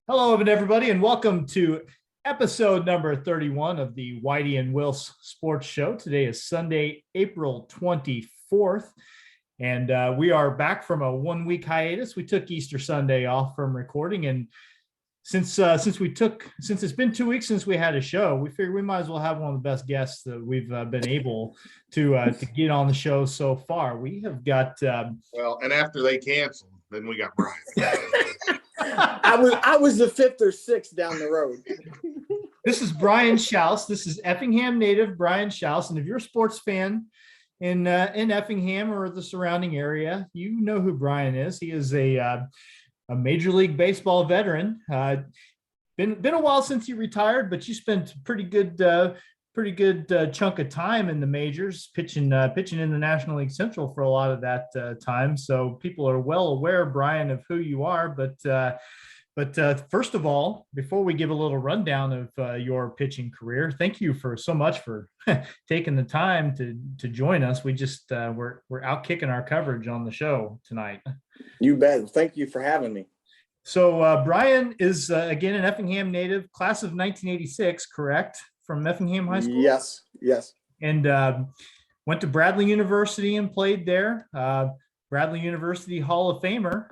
Hello, everybody, and welcome to episode number 31 of the Whitey and Wills Sports Show. Today is Sunday, April 24th, and we are back from a one-week hiatus. We took Easter Sunday off from recording, and since it's been 2 weeks since we had a show, we figured we might as well have one of the best guests that we've been able to get on the show so far. We have got and after they canceled, then we got Brian. I was the fifth or sixth down the road. This is Brian Shouse. This is Effingham native Brian Shouse, and if you're a sports fan in Effingham or the surrounding area, you know who Brian is. He is a Major League Baseball veteran. Been a while since you retired, but you spent a pretty good chunk of time in the majors, pitching in the National League Central for a lot of that time. So people are well aware, Brian, of who you are. But first of all, before we give a little rundown of your pitching career, thank you so much for taking the time to join us. We just we're out kicking our coverage on the show tonight. You bet. Thank you for having me. So Brian is again an Effingham native, class of 1986, correct? From Effingham High School? Yes. And went to Bradley University and played there. Bradley University Hall of Famer.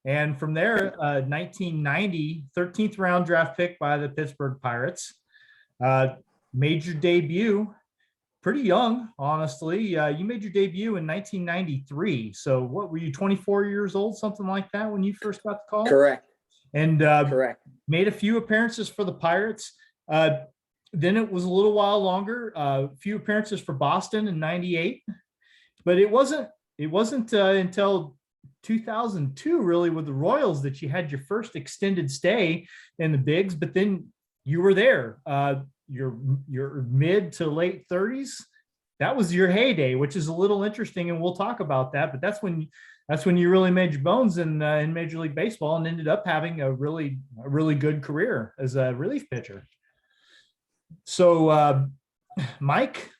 And from there, 1990, 13th round draft pick by the Pittsburgh Pirates. Made your debut pretty young, honestly. You made your debut in 1993. So what were you, 24 years old, something like that when you first got the call? Correct. And Correct. Made a few appearances for the Pirates. Then it was a little while longer, a few appearances for Boston in 98, but it wasn't until 2002 really with the Royals that you had your first extended stay in the bigs, but then you were there, your mid to late 30s. That was your heyday, which is a little interesting, and we'll talk about that, but that's when you really made your bones in Major League Baseball and ended up having a really good career as a relief pitcher. So, Mike,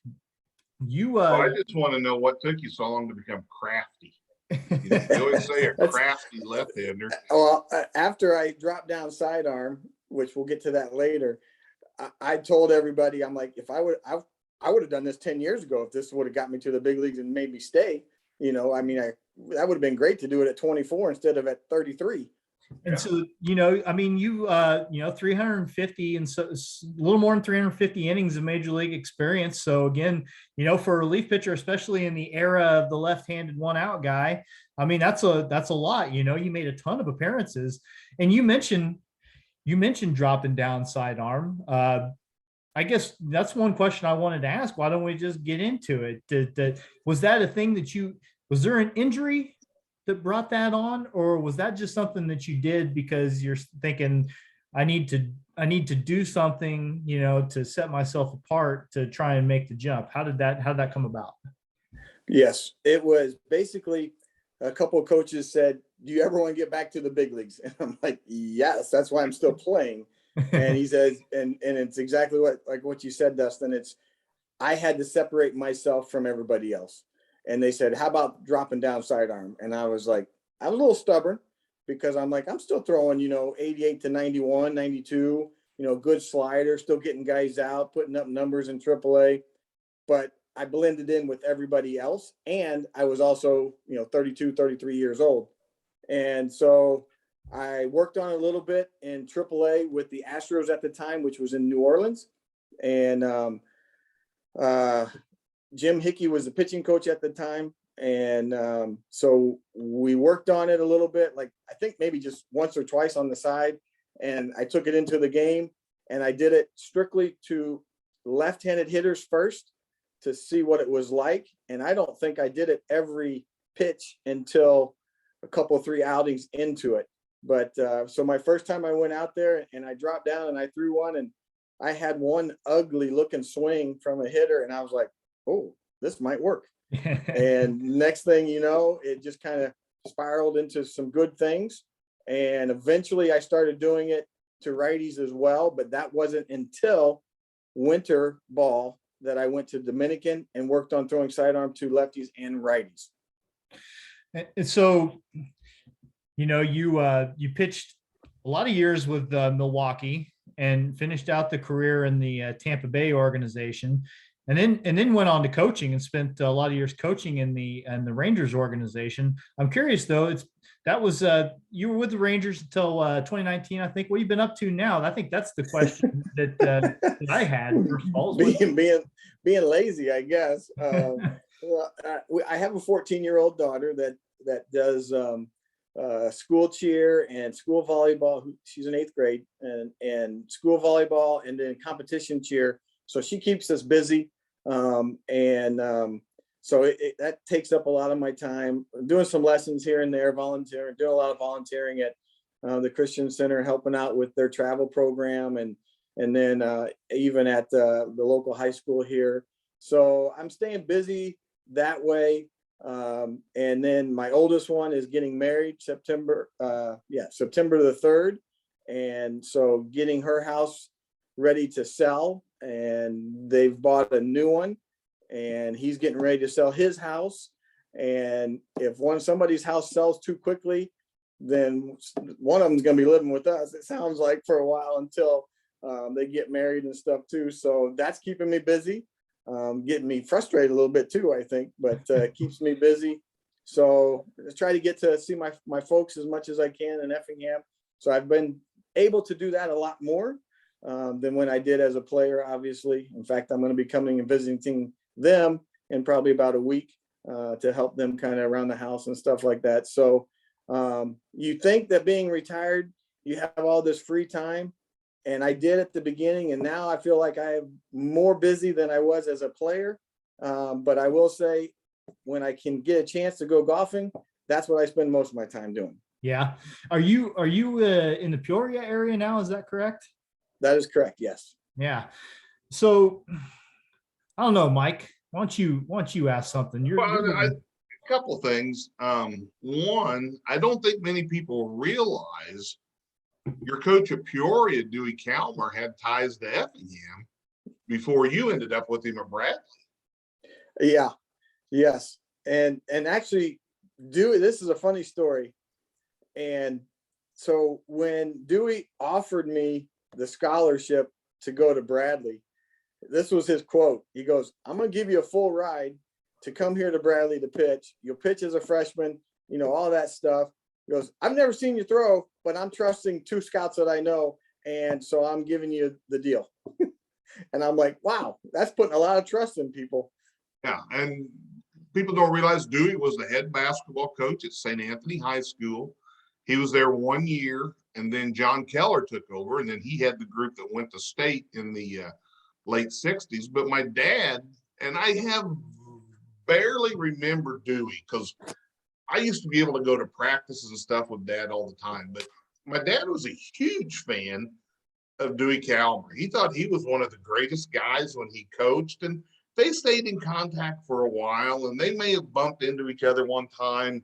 you. I just want to know what took you so long to become crafty. You always say a crafty left-hander. Well, after I dropped down sidearm, which we'll get to that later, I told everybody, I'm like, if I would have done this 10 years ago, if this would have got me to the big leagues and made me stay, that would have been great to do it at 24 instead of at 33. And so, you 350 and so a little more than 350 innings of Major League experience. So again, for a relief pitcher, especially in the era of the left-handed one-out guy, that's a lot. You made a ton of appearances, and you mentioned dropping down sidearm. I guess that's one question I wanted to ask. Why don't we just get into it? Was that a thing was there an injury that brought that on, or was that just something that you did because you're thinking, I need to do something, to set myself apart to try and make the jump? How did that come about? Yes, it was basically a couple of coaches said, do you ever want to get back to the big leagues? And I'm like, yes, that's why I'm still playing. And he says, and it's exactly what you said, Dustin. I had to separate myself from everybody else. And they said, how about dropping down sidearm? And I was like, I was a little stubborn because I'm like, I'm still throwing, 88 to 91, 92, good slider, still getting guys out, putting up numbers in AAA. But I blended in with everybody else. And I was also, 32, 33 years old. And so I worked on it a little bit in AAA with the Astros at the time, which was in New Orleans. And Jim Hickey was the pitching coach at the time. And so we worked on it a little bit, like I think maybe just once or twice on the side. And I took it into the game, and I did it strictly to left-handed hitters first to see what it was like. And I don't think I did it every pitch until a couple, 3 outings into it. But so my first time I went out there and I dropped down and I threw one, and I had one ugly looking swing from a hitter, and I was like, oh, this might work. And next thing you know, it just kind of spiraled into some good things. And eventually I started doing it to righties as well, but that wasn't until winter ball that I went to Dominican and worked on throwing sidearm to lefties and righties. And so, you pitched a lot of years with Milwaukee and finished out the career in the Tampa Bay organization, and then went on to coaching and spent a lot of years coaching in the Rangers organization. I'm curious though, you were with the Rangers until 2019, I think. What have you been up to now? I think that's the question that I had. First of all, being lazy, I guess. Well, I have a 14-year-old daughter that does school cheer and school volleyball. She's in 8th grade, and school volleyball and then competition cheer. So she keeps us busy. So that takes up a lot of my time. I'm doing some lessons here and there, volunteering, doing a lot of volunteering at the Christian Center, helping out with their travel program, and then even at the local high school here. So I'm staying busy that way. And then my oldest one is getting married September the 3rd. And so getting her house ready to sell, and they've bought a new one, and he's getting ready to sell his house. And if somebody's house sells too quickly, then one of them's going to be living with us, it sounds like, for a while until they get married and stuff too. So that's keeping me busy, getting me frustrated a little bit too, I think, but keeps me busy. So I try to get to see my folks as much as I can in Effingham. So I've been able to do that a lot more than when I did as a player, obviously. In fact, I'm going to be coming and visiting them in probably about a week to help them kind of around the house and stuff like that. So you think that being retired, you have all this free time, and I did at the beginning, and now I feel like I am more busy than I was as a player. But I will say, when I can get a chance to go golfing, that's what I spend most of my time doing. Yeah. Are you in the Peoria area now? Is that correct? That is correct. Yes. Yeah. So I don't know, Mike. Why don't you ask something? A couple of things. One, I don't think many people realize your coach at Peoria, Dewey Calmer, had ties to Effingham before you ended up with him at Bradley. Yeah. Yes. And actually, Dewey, this is a funny story. And so when Dewey offered me the scholarship to go to Bradley, this was his quote. He goes, "I'm going to give you a full ride to come here to Bradley to pitch. You'll pitch as a freshman, all that stuff." He goes, "I've never seen you throw, but I'm trusting 2 scouts that I know. And so I'm giving you the deal." And I'm like, wow, that's putting a lot of trust in people. Yeah. And people don't realize Dewey was the head basketball coach at St. Anthony High School. He was there 1 year, and then John Keller took over, and then he had the group that went to state in the late 60s. But my dad, and I have barely remembered Dewey because I used to be able to go to practices and stuff with Dad all the time. But my dad was a huge fan of Dewey Calmer. He thought he was one of the greatest guys when he coached, and they stayed in contact for a while, and they may have bumped into each other one time.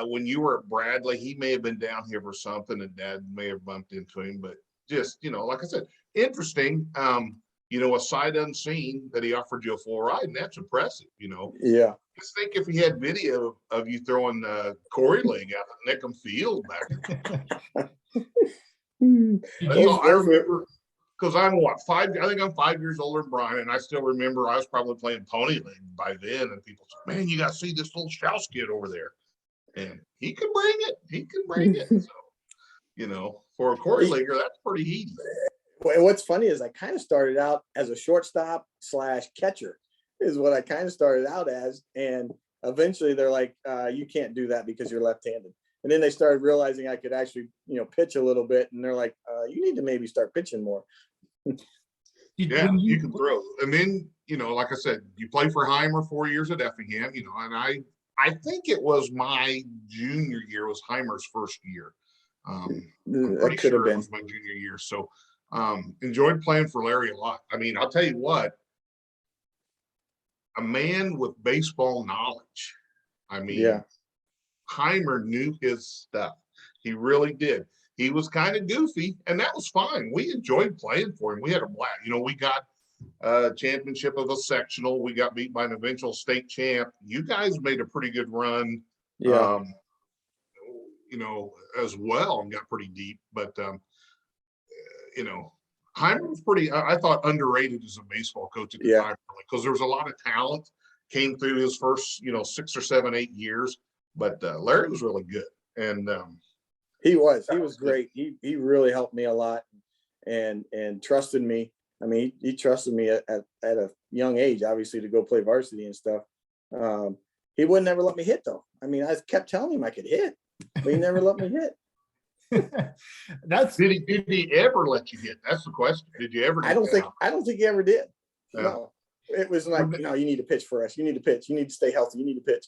When you were at Bradley, he may have been down here for something, and Dad may have bumped into him. But just, like I said, interesting. A sight unseen that he offered you a full ride, and that's impressive. Yeah. Just think if he had video of you throwing Corey leg out at Nickham Field back there. I remember, because I'm 5? I think I'm 5 years older than Brian, and I still remember I was probably playing pony league by then, and people said, "Man, you got to see this little Shouse kid over there." And he can bring it. He can bring it. So, for a Corey leaguer, that's pretty easy. And what's funny is I kind of started out as a shortstop / catcher is what I kind of started out as. And eventually they're like, you can't do that because you're left-handed. And then they started realizing I could actually, pitch a little bit. And they're like, you need to maybe start pitching more. Yeah, you can throw. And then, like I said, you play for Heimer 4 years at Effingham, and I think it was my junior year was Heimer's first year. I'm pretty sure it was my junior year. So enjoyed playing for Larry a lot. I mean, I'll tell you what, a man with baseball knowledge. I mean, yeah. Heimer knew his stuff. He really did. He was kind of goofy, and that was fine. We enjoyed playing for him. We had a blast. We got a championship of a sectional. We got beat by an eventual state champ. You guys made a pretty good run. Yeah. as well, and got pretty deep. But Hyman was pretty, I thought, underrated as a baseball coach at the time, because there was a lot of talent came through his first 6 or 7, 8 years. But Larry was really good, and he was great. He really helped me a lot, and trusted me. I mean, he trusted me at a young age, obviously, to go play varsity and stuff. He wouldn't never let me hit, though. I mean, I kept telling him I could hit, but he never let me hit. Did he ever let you hit? That's the question. Did you ever? I don't think he ever did. Yeah. No, it was like, no, you need to pitch for us. You need to pitch. You need to stay healthy. You need to pitch.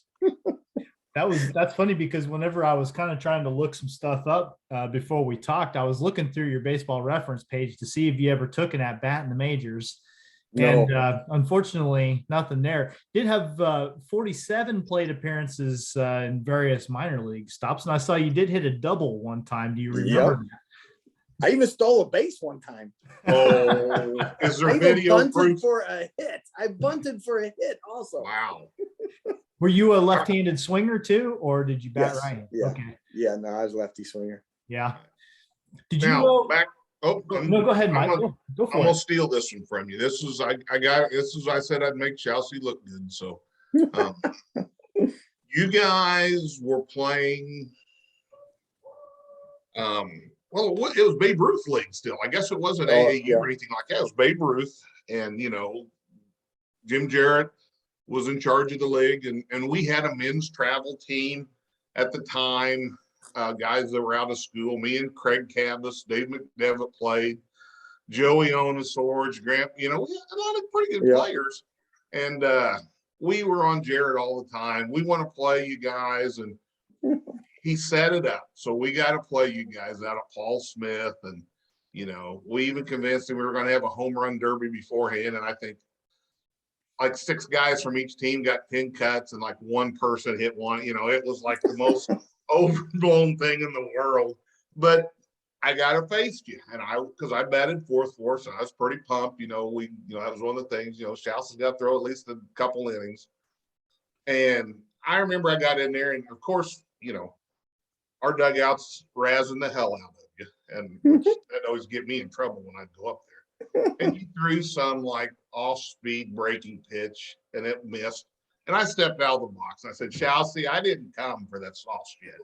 That's funny, because whenever I was kind of trying to look some stuff up before we talked, I was looking through your baseball reference page to see if you ever took an at-bat in the majors. No. And unfortunately, nothing there. Did have 47 plate appearances in various minor league stops, and I saw you did hit a double one time. Do you remember that? I even stole a base one time. Oh, is there video proof for a hit? I bunted for a hit also. Wow. Were you a left-handed swinger too, or did you bat right? Yeah. Okay. Yeah, no, I was lefty swinger. Yeah. Did you back? Oh, no, go ahead, Mike. Go for it. I'm gonna steal this one from you. This is I said I'd make Shouse look good. So you guys were playing well, it was Babe Ruth league still. I guess it wasn't AAU or anything like that. It was Babe Ruth, and Jim Jarrett was in charge of the league, and we had a men's travel team at the time, guys that were out of school. Me and Craig Cabas, Dave McDevitt played, Joey Onosorge, Grant, we had a lot of pretty good players. And we were on Jarrett all the time. We want to play you guys, and he set it up. So we got to play you guys out of Paul Smith, and we even convinced him we were going to have a home run derby beforehand, and I think like 6 guys from each team got 10 cuts, and like one person hit one. It was like the most overblown thing in the world. But I got to face you, and because I batted fourth for us, and I was pretty pumped. That was one of the things. Shouse has got to throw at least a couple innings. And I remember I got in there, and of course, our dugout's razzing the hell out of you, and that always get me in trouble when I'd go up there. And he threw some like off-speed breaking pitch, and it missed. And I stepped out of the box. I said, Shouse, I didn't come for that soft shit.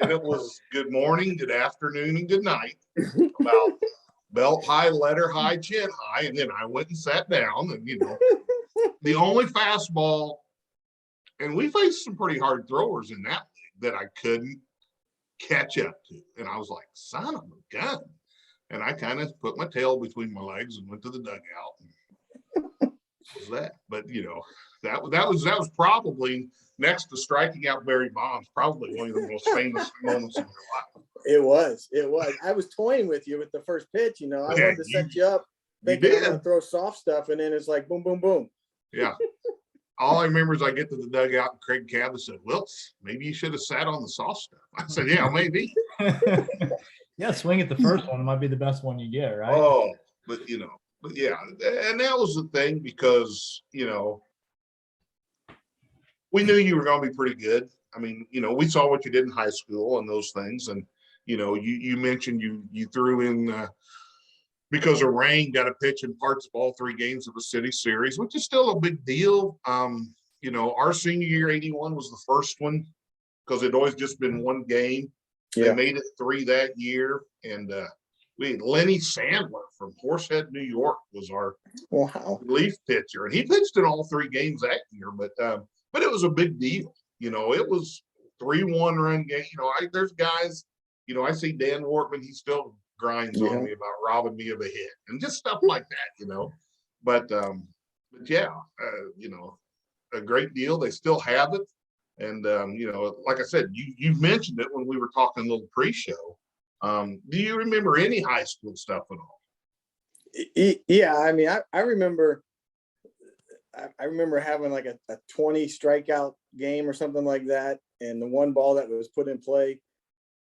And it was good morning, good afternoon, and good night. About belt high, letter high, chin high. And then I went and sat down, and the only fastball, and we faced some pretty hard throwers in that league that I couldn't catch up to. And I was like, son of a gun. And I kind of put my tail between my legs and went to the dugout. And was that? But that was probably, next to striking out Barry Bonds, probably one of the most famous moments in your life. It was. I was toying with you with the first pitch. I wanted to set you up, thinking I'm gonna throw soft stuff, and then it's like boom, boom, boom. Yeah. All I remember is I get to the dugout, and Craig Cabas said, "Well, maybe you should have sat on the soft stuff." I said, "Yeah, maybe." Yeah, swing at the first one. It might be the best one you get, right? Oh, but yeah, and that was the thing, because we knew you were going to be pretty good. I mean, we saw what you did in high school and those things, and you mentioned you threw in because of rain, got a pitch in parts of all 3 games of the city series, which is still a big deal. Our senior year, 81 was the first one, because it'd always just been one game. They made it 3 that year, and we had Lenny Sandler from Horsehead, New York, was our relief pitcher, and he pitched in all 3 games that year. But it was a big deal. It was 3-1 run game. There's guys. I see Dan Wortman. He still grinds on me about robbing me of a hit and just stuff like that. But yeah, a great deal. They still have it. And, like I said, you mentioned it when we were talking a little pre-show. Do you remember any high school stuff at all? Yeah. I mean, I remember having like a 20 strikeout game or something like that. And the one ball that was put in play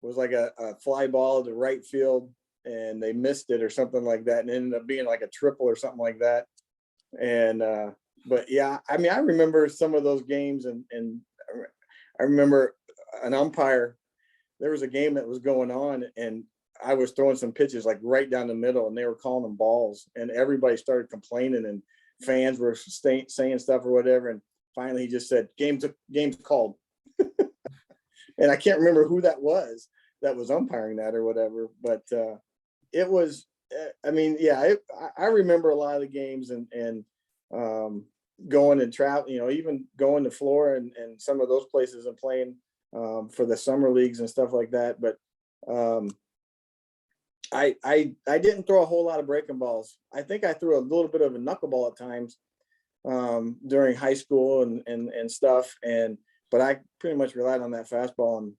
was like a fly ball to right field, and they missed it or something like that, and it ended up being like a triple or something like that. And, but yeah, I mean, I remember some of those games, and I remember an umpire. There was a game that was going on, and I was throwing some pitches like right down the middle, and they were calling them balls, and everybody started complaining, and fans were saying stuff or whatever. And finally, he just said, "Game's called." And I can't remember who that was umpiring that or whatever, but it was. I mean, yeah, I remember a lot of the games and going and travel. Even going to Florida and some of those places and playing for the summer leagues and stuff like that. But I didn't throw a whole lot of breaking balls. I think I threw a little bit of a knuckleball at times during high school and stuff. But I pretty much relied on that fastball, and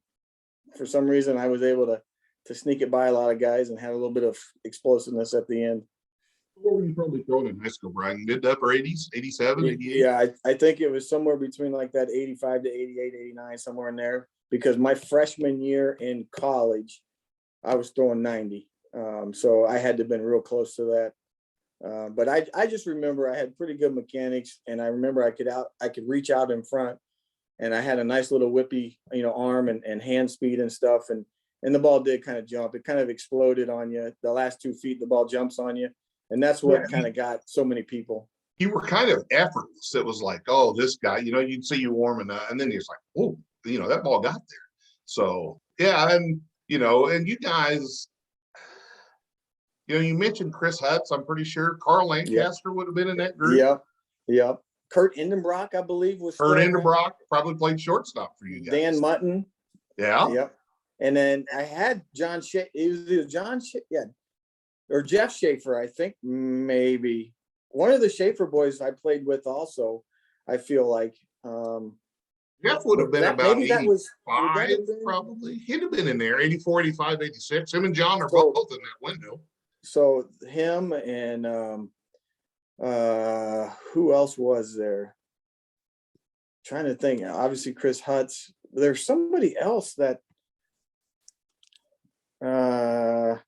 for some reason I was able to sneak it by a lot of guys and had a little bit of explosiveness at the end. What were you probably throwing in high school, Brian? Mid to upper 80s, 87, 88? Yeah, I think it was somewhere between like that 85 to 88, 89, somewhere in there, because my freshman year in college, I was throwing 90. So I had to have been real close to that. But I just remember I had pretty good mechanics, and I remember I could reach out in front, and I had a nice little whippy, arm and hand speed and stuff. And the ball did kind of jump. It kind of exploded on you. The last 2 feet, the ball jumps on you. And that's what kind of got so many people. You were kind of effortless. It was like, oh, this guy, you'd see you warming up, and then you're like, oh, that ball got there. So, yeah. And, and you guys, you mentioned Chris Hutz. I'm pretty sure Carl Lancaster would have been in that group. Yeah. Kurt Endenbrock, I believe, was Kurt Endenbrock probably played shortstop for you guys. Dan Mutton. Yeah. Yep. And then I had John Schaefer. It was either John Schaefer, or Jeff Schaefer, I think, maybe. One of the Schaefer boys I played with also, I feel like. Jeff would have been about 85, probably. He'd have been in there, 84, 85, 86. Him and John are both in that window. So him and who else was there? Trying to think. Obviously, Chris Hutz. There's somebody else that I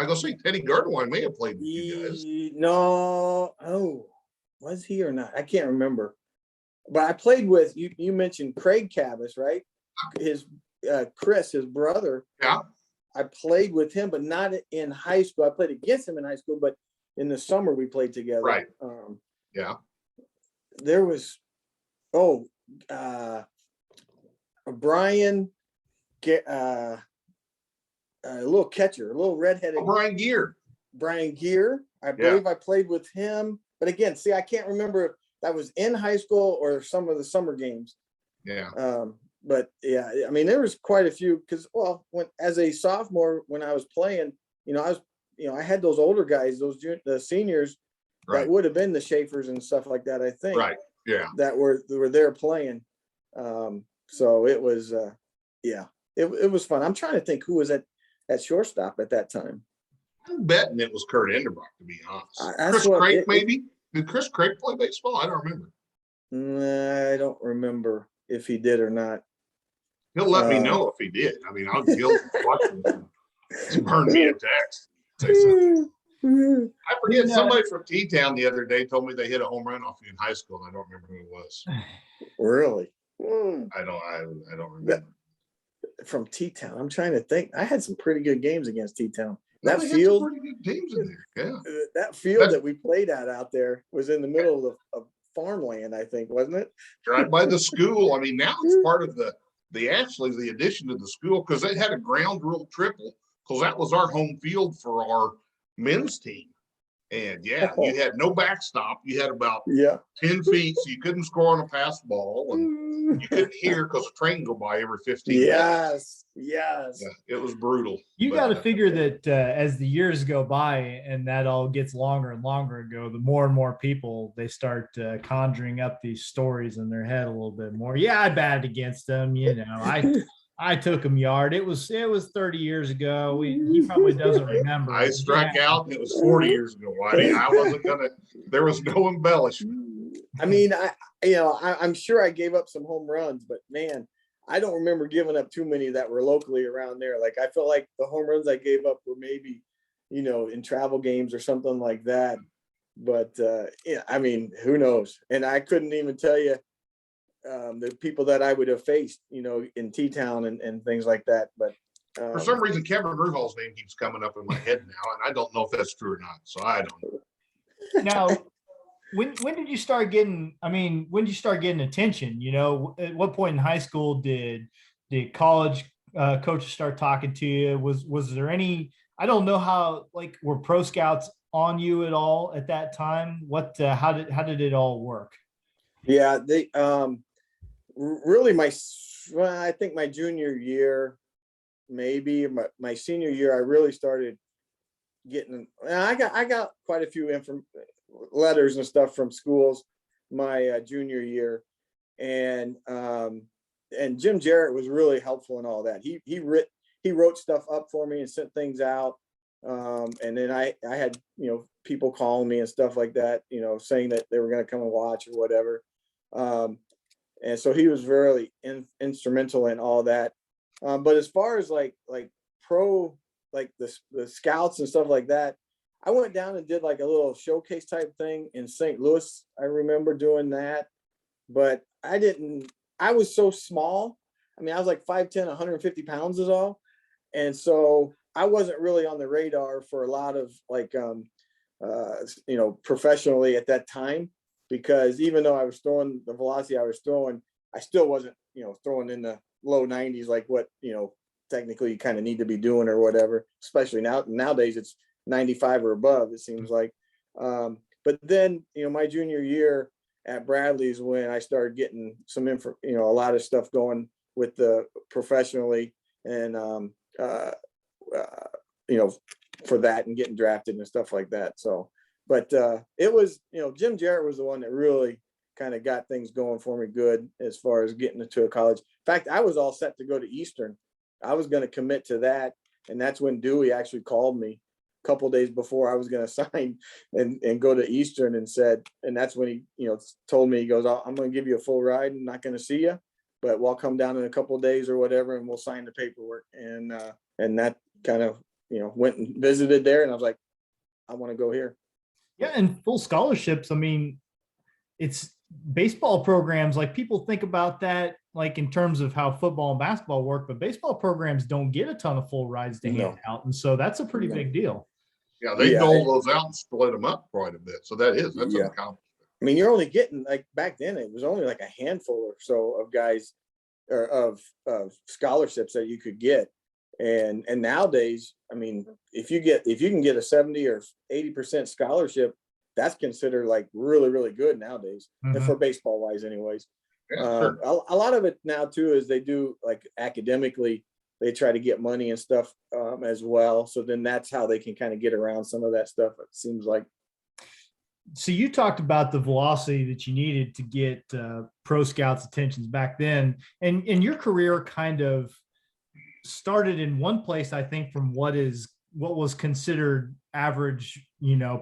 go see Teddy Gardewine may have played with you guys. No, was he or not? I can't remember. But I played with you. You mentioned Craig Cabas, right? His Chris, his brother. Yeah. I played with him, but not in high school. I played against him in high school, but in the summer we played together. Right. Yeah. There was, Brian, a little catcher, a little redheaded. Brian Gear. I believe I played with him. But again, see, I can't remember if that was in high school or some of the summer games. Yeah. But yeah, I mean, there was quite a few because, as a sophomore, when I was playing, I had those older guys, the seniors that would have been the Schaefers and stuff like that, I think. Right. Yeah. That were there playing. So it was, it was fun. I'm trying to think who was at shortstop at that time. I'm betting it was Kurt Endenbrock, to be honest. Chris Craig, maybe? Did Chris Craig play baseball? I don't remember. I don't remember if he did or not. He'll let me know if he did. I mean, he'll watch him. Burn me a text. I forget, somebody from T-Town the other day told me they hit a home run off you in high school, and I don't remember who it was. Really? I don't remember. From T-Town, I'm trying to think. I had some pretty good games against T-Town. That They field, had some pretty good teams in there. Yeah. That field that we played at out there was in the middle of farmland, I think, wasn't it? Right by the school. I mean, now it's part of the addition to the school, because they had a ground rule triple, because that was our home field for our men's team. And you had no backstop. You had about 10 feet, so you couldn't score on a pass ball, and you couldn't hear because a train go by every 15 minutes. Yes. Yeah, it was brutal. You got to figure that as the years go by and that all gets longer and longer ago, the more and more people, they start conjuring up these stories in their head a little bit more. Yeah, I batted against them. I took him yard. It was 30 years ago. He probably doesn't remember. I struck out. It was 40 years ago. I wasn't gonna. There was no embellishment. I mean, I'm sure I gave up some home runs, but man, I don't remember giving up too many that were locally around there. Like, I feel like the home runs I gave up were maybe, in travel games or something like that. But I mean, who knows? And I couldn't even tell you. the people that I would have faced, in T-Town and things like that. But For some reason, Kevin Ruhall's name keeps coming up in my head now, and I don't know if that's true or not. So I don't know. Now, when did you start getting? I mean, when did you start getting attention? At what point in high school did college coaches start talking to you? Was there any? I don't know how, like, were pro scouts on you at all at that time? What? How did it all work? Yeah, they really I think my junior year, maybe my senior year, I really started getting. I got quite a few letters and stuff from schools my junior year, and Jim Jarrett was really helpful in all that. He wrote stuff up for me and sent things out, and then I had people calling me and stuff like that, saying that they were going to come and watch or whatever, and so he was very instrumental in all that. But as far as like pro, like the scouts and stuff like that, I went down and did like a little showcase type thing in St. Louis. I remember doing that, but I was so small. I mean, I was like 5'10", 150 pounds is all. And so I wasn't really on the radar for a lot of like, professionally at that time, because even though I was throwing the velocity I was throwing, I still wasn't, throwing in the low 90s, like what, technically you kind of need to be doing or whatever, especially nowadays it's 95 or above, it seems like. But then, my junior year at Bradley's when I started getting some info, a lot of stuff going with the professionally and, for that and getting drafted and stuff like that. So, but it was, Jim Jarrett was the one that really kind of got things going for me good as far as getting into a college. In fact, I was all set to go to Eastern. I was going to commit to that. And that's when Dewey actually called me a couple of days before I was going to sign and go to Eastern and said, and that's when he, told me, he goes, I'm going to give you a full ride. I'm not going to see you, but we'll come down in a couple of days or whatever, and we'll sign the paperwork. And that kind of, went and visited there, and I was like, I want to go here. Yeah. And full scholarships. I mean, it's baseball programs, like people think about that, like in terms of how football and basketball work, but baseball programs don't get a ton of full rides to hand out. And so that's a pretty big deal. Yeah. They dole those out and split them up quite a bit. So that's an accomplishment. I mean, you're only getting, like, back then it was only like a handful or so of guys or of scholarships that you could get. And nowadays, I mean, if you can get a 70 or 80% scholarship, that's considered like really, really good nowadays, and for baseball wise anyways. Yeah, sure. A lot of it now too is they do, like, academically, they try to get money and stuff as well. So then that's how they can kind of get around some of that stuff, it seems like. So you talked about the velocity that you needed to get pro scouts' attentions back then, and your career kind of started in one place, I think, from what was considered average,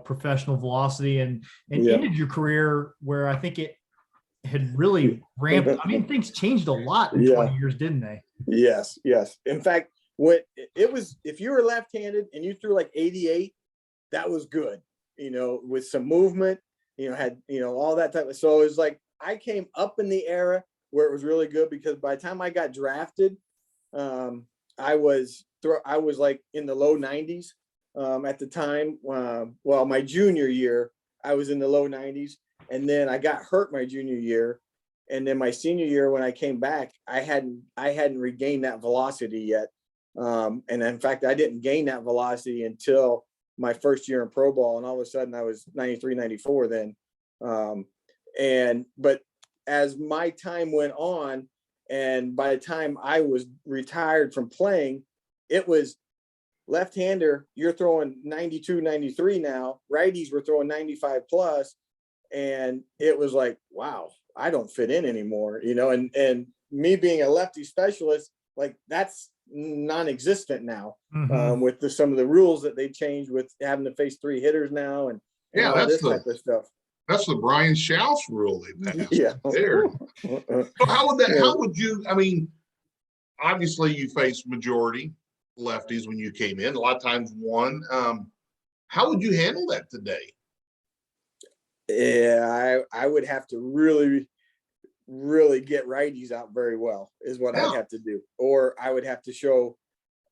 professional velocity, and ended your career where I think it had really ramped. I mean, things changed a lot in 20 years, didn't they? Yes. In fact, if you were left-handed and you threw like 88, that was good, with some movement, had, all that type of, so it was like, I came up in the era where it was really good, because by the time I got drafted, I was like in the low 90s at the time. Well, my junior year, I was in the low 90s, and then I got hurt my junior year, and then my senior year when I came back, I hadn't regained that velocity yet. And in fact, I didn't gain that velocity until my first year in pro ball, and all of a sudden I was 93, 94 then. But as my time went on, and by the time I was retired from playing, it was left-hander, you're throwing 92, 93 now. Righties were throwing 95 plus. And it was like, wow, I don't fit in anymore, and me being a lefty specialist, like, that's non-existent now, with some of the rules that they changed with having to face 3 hitters now and all this type of stuff. That's the Brian Shouse rule they passed. Yeah. There. So how would you, I mean, obviously you faced majority lefties when you came in, a lot of times one. How would you handle that today? Yeah, I would have to really really get righties out very well is what I'd have to do. Or I would have to show,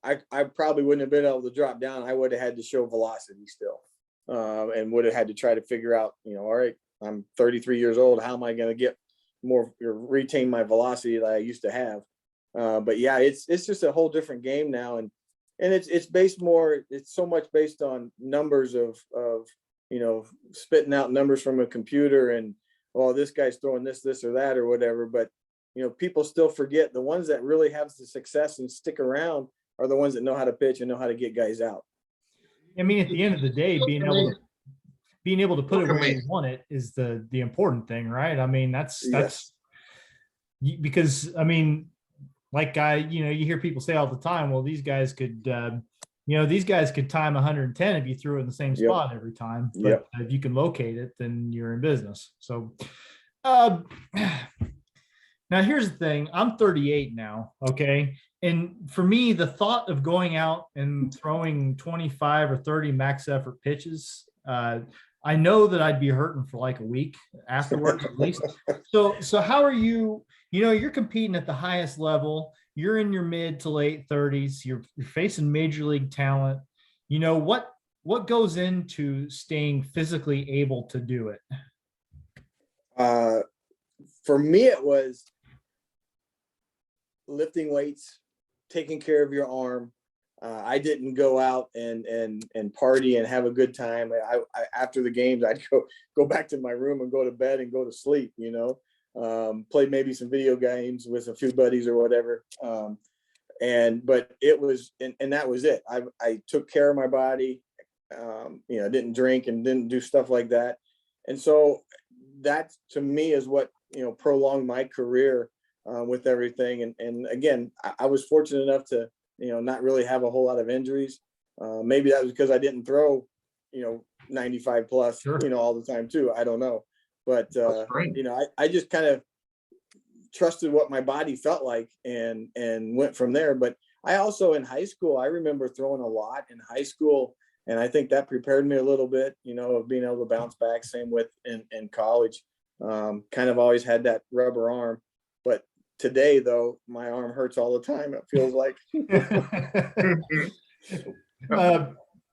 I probably wouldn't have been able to drop down. I would have had to show velocity still, and would have had to try to figure out, all right, I'm 33 years old. How am I going to get more, or retain my velocity that I used to have? But yeah, it's just a whole different game now. And it's based more, it's so much based on numbers of, spitting out numbers from a computer and, well, this guy's throwing this or that or whatever. But, people still forget the ones that really have the success and stick around are the ones that know how to pitch and know how to get guys out. I mean, at the end of the day, being able to put it where you want it is the important thing, right? I mean, that's because, I mean, like you hear people say all the time, well, these guys could time 110 if you threw it in the same spot every time. But if you can locate it, then you're in business. So now here's the thing. I'm 38 now. Okay. And for me, the thought of going out and throwing 25 or 30 max effort pitches, I know that I'd be hurting for like a week afterwards, at least. So how are you? You're competing at the highest level. You're in your mid to late 30s. You're facing major league talent. What goes into staying physically able to do it? For me, it was lifting weights, taking care of your arm. I didn't go out and party and have a good time. I after the games, I'd go back to my room and go to bed and go to sleep, play maybe some video games with a few buddies or whatever. But it was, and that was it. I took care of my body, didn't drink and didn't do stuff like that. And so that to me is what, prolonged my career with everything. And again, I was fortunate enough to, not really have a whole lot of injuries. Maybe that was because I didn't throw, 95 plus, all the time too. I don't know. But, I just kind of trusted what my body felt like and went from there. But I also in high school, I remember throwing a lot in high school. And I think that prepared me a little bit, of being able to bounce back. Same with in college, kind of always had that rubber arm. But today, though, my arm hurts all the time. It feels like.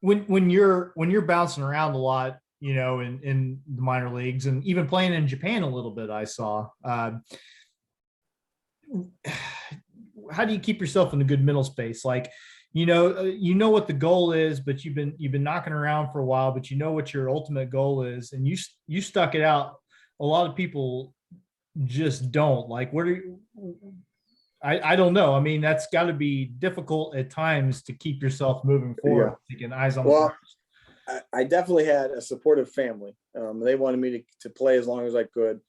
When you're bouncing around a lot, in the minor leagues and even playing in Japan a little bit, I saw. How do you keep yourself in a good mental space? Like, what the goal is, but you've been knocking around for a while, but what your ultimate goal is, and you stuck it out. A lot of people just don't. Like, I don't know. I mean, that's got to be difficult at times to keep yourself moving forward, taking eyes on the prize. I definitely had a supportive family. They wanted me to play as long as I could,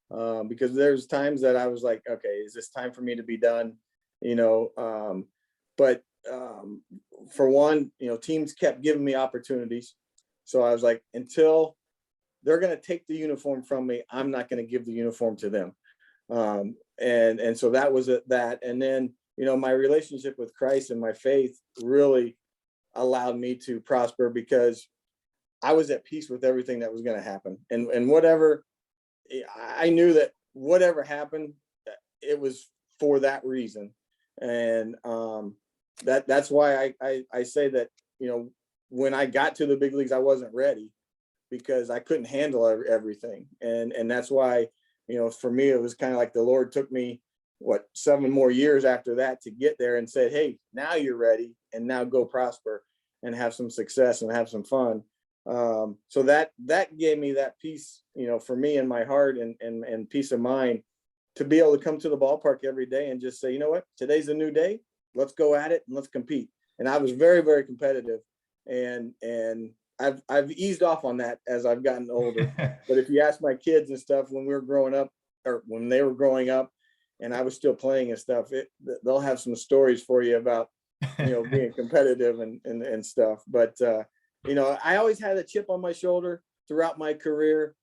because there's times that I was like, okay, is this time for me to be done? But for one, teams kept giving me opportunities. So I was like, until they're going to take the uniform from me, I'm not going to give the uniform to them. And so that was that. And then, my relationship with Christ and my faith really allowed me to prosper because I was at peace with everything that was going to happen. And whatever, I knew that whatever happened, it was for that reason. And that's why I say that, when I got to the big leagues, I wasn't ready because I couldn't handle everything. And that's why, for me, it was kind of like the Lord took me, 7 more years after that to get there and said, hey, now you're ready, and now go prosper and have some success and have some fun. So that gave me that peace, for me in my heart and peace of mind to be able to come to the ballpark every day and just say, you know what, today's a new day. Let's go at it and let's compete. And I was very, very competitive, and I've eased off on that as I've gotten older. But if you ask my kids and stuff, when we were growing up, or when they were growing up and I was still playing and stuff, they'll have some stories for you about, being competitive and stuff. But, I always had a chip on my shoulder throughout my career.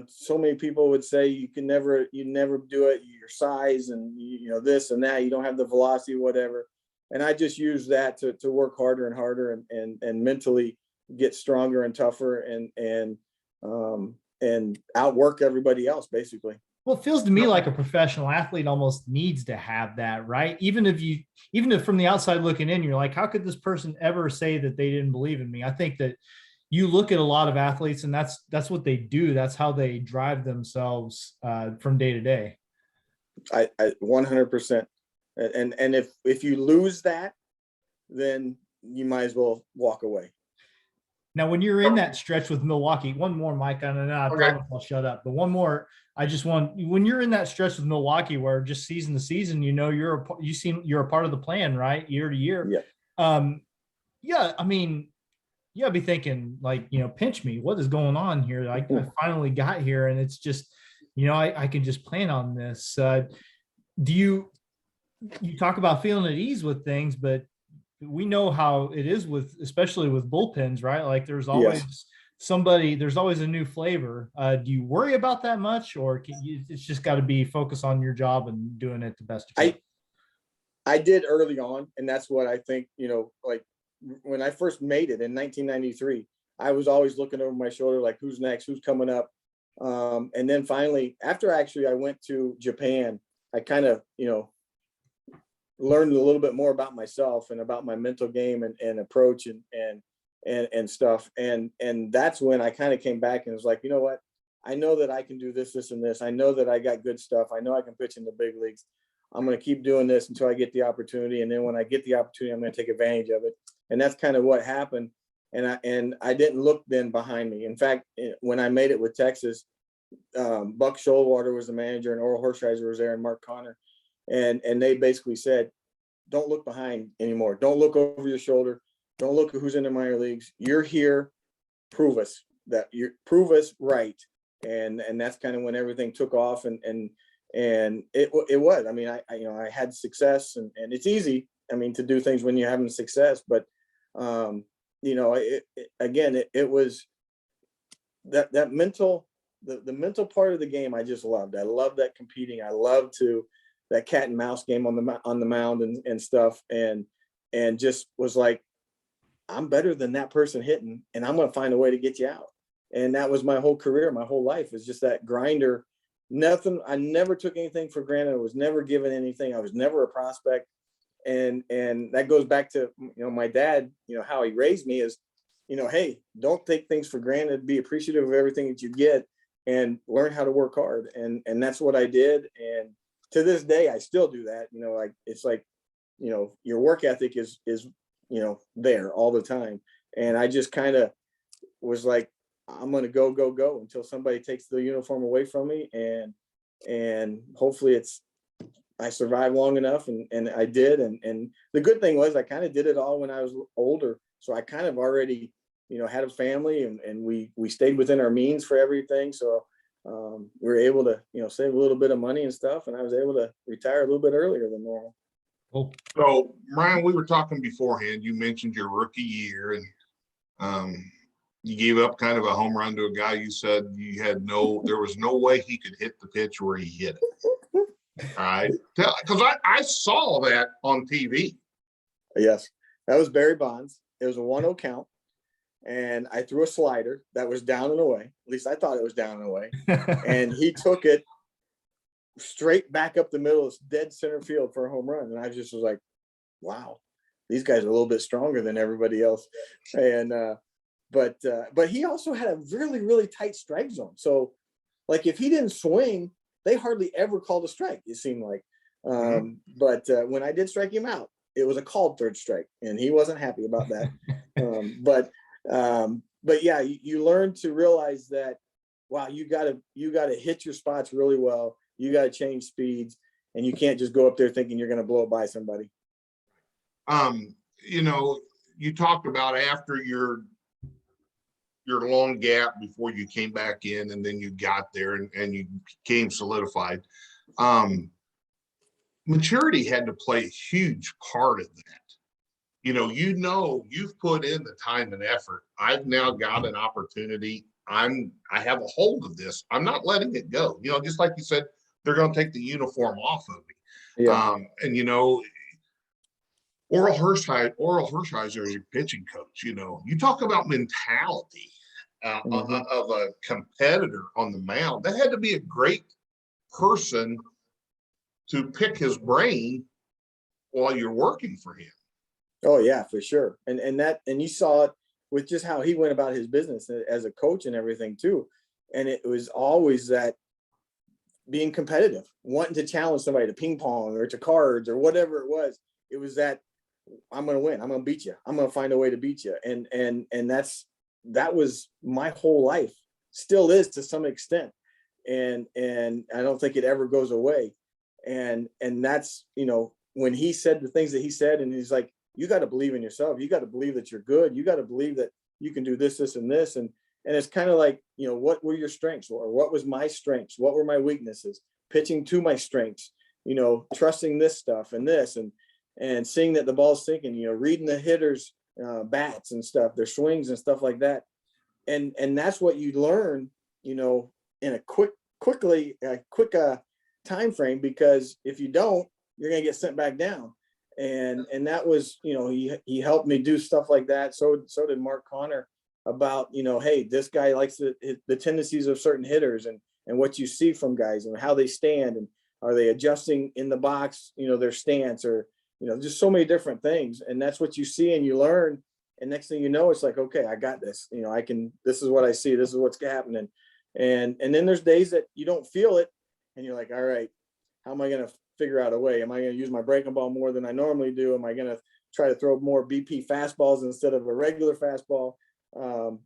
So many people would say you never do it, your size and, this and that, you don't have the velocity, whatever. And I just use that to work harder and harder and mentally get stronger and tougher and outwork everybody else, basically. Well, it feels to me like a professional athlete almost needs to have that, right? Even if from the outside looking in, you're like, how could this person ever say that they didn't believe in me? I think that you look at a lot of athletes and that's what they do. That's how they drive themselves from day to day. I 100%. And if you lose that, then you might as well walk away. Now, when you're in that stretch with Milwaukee, one more, Mike, and I promise I'll shut up. But one more, when you're in that stretch with Milwaukee, where just season to season, you're a part of the plan, right? Year to year. Yeah. Yeah. I mean, you gotta be thinking like, pinch me. What is going on here? I finally got here, and it's just, I can just plan on this. Do you talk about feeling at ease with things, but we know how it is especially with bullpens, right? Like there's always there's always a new flavor. Do you worry about that much, or it's just got to be focused on your job and doing it the best you can? I did early on. And that's what I think, like when I first made it in 1993, I was always looking over my shoulder, like who's next, who's coming up. And then finally, after actually I went to Japan, I kind of, learned a little bit more about myself and about my mental game and approach and stuff. And that's when I kind of came back and was like, you know what? I know that I can do this, this, and this. I know that I got good stuff. I know I can pitch in the big leagues. I'm going to keep doing this until I get the opportunity. And then when I get the opportunity, I'm going to take advantage of it. And that's kind of what happened. And I didn't look then behind me. In fact, when I made it with Texas, Buck Showalter was the manager and Oral Hershiser was there and Mark Connor. And they basically said, don't look behind anymore. Don't look over your shoulder. Don't look at who's in the minor leagues. You're here. Prove us right. And that's kind of when everything took off and it was, I mean, I had success and it's easy, I mean, to do things when you're having success, but it was that mental, the mental part of the game. I just loved. I loved that competing. I loved that cat and mouse game on the mound and stuff. And just was like, I'm better than that person hitting, and I'm going to find a way to get you out. And that was my whole career. My whole life is just that grinder. Nothing. I never took anything for granted. I was never given anything. I was never a prospect. And that goes back to, my dad, how he raised me is, hey, don't take things for granted, be appreciative of everything that you get and learn how to work hard. And that's what I did. And to this day, I still do that. It's like, your work ethic is, there all the time. And I just kind of was like, I'm going to go until somebody takes the uniform away from me. And hopefully I survived long enough and I did. And the good thing was I kind of did it all when I was older. So I kind of already, had a family and we stayed within our means for everything. So we were able to, save a little bit of money and stuff. And I was able to retire a little bit earlier than normal. Cool. So Brian, we were talking beforehand, you mentioned your rookie year and you gave up kind of a home run to a guy you said there was no way he could hit the pitch where he hit it. All right. Because I saw that on TV. Yes. That was Barry Bonds. It was a 1-0 count. And I threw a slider that was down and away. At least I thought it was down and away. And he took it straight back up the middle of dead center field for a home run. And I just was like, wow, these guys are a little bit stronger than everybody else. And but he also had a really, really tight strike zone. So like if he didn't swing, they hardly ever called a strike, it seemed like. But when I did strike him out, it was a called third strike, and he wasn't happy about that. But yeah, you learn to realize that, wow, you gotta hit your spots really well. You gotta change speeds, and you can't just go up there thinking you're gonna blow it by somebody. You talked about after your long gap before you came back in, and then you got there and you became solidified. Maturity had to play a huge part of that. You've put in the time and effort. I've now got an opportunity. I have a hold of this. I'm not letting it go. Just like you said, they're going to take the uniform off of me. Yeah. Oral Hershiser is your pitching coach. You talk about mentality of a competitor on the mound. That had to be a great person to pick his brain while you're working for him. Oh yeah, for sure. And you saw it with just how he went about his business as a coach and everything too. And it was always that being competitive, wanting to challenge somebody to ping pong or to cards or whatever it was. It was that I'm going to win. I'm going to beat you. I'm going to find a way to beat you. And that was my whole life, still is to some extent. And I don't think it ever goes away. And that's, you know, when he said the things that he said, and he's like, you got to believe in yourself. You got to believe that you're good. You got to believe that you can do this, this, and this. And it's kind of like, you know, what were your strengths, or what was my strengths? What were my weaknesses? Pitching to my strengths, you know, trusting this stuff and this, and seeing that the ball's sinking, you know, reading the hitters' bats and stuff, their swings and stuff like that. And that's what you learn, you know, in a quick time frame, because if you don't, you're going to get sent back down. And that was, you know, he helped me do stuff like that. So did Mark Connor, about, you know, hey, this guy likes the tendencies of certain hitters, and what you see from guys and how they stand, and are they adjusting in the box, you know, their stance, or, you know, just so many different things. And that's what you see and you learn. And next thing you know, it's like, okay, I got this, you know, this is what I see. This is what's happening. And then there's days that you don't feel it, and you're like, all right, how am I going to figure out a way? Am I going to use my breaking ball more than I normally do? Am I going to try to throw more BP fastballs instead of a regular fastball?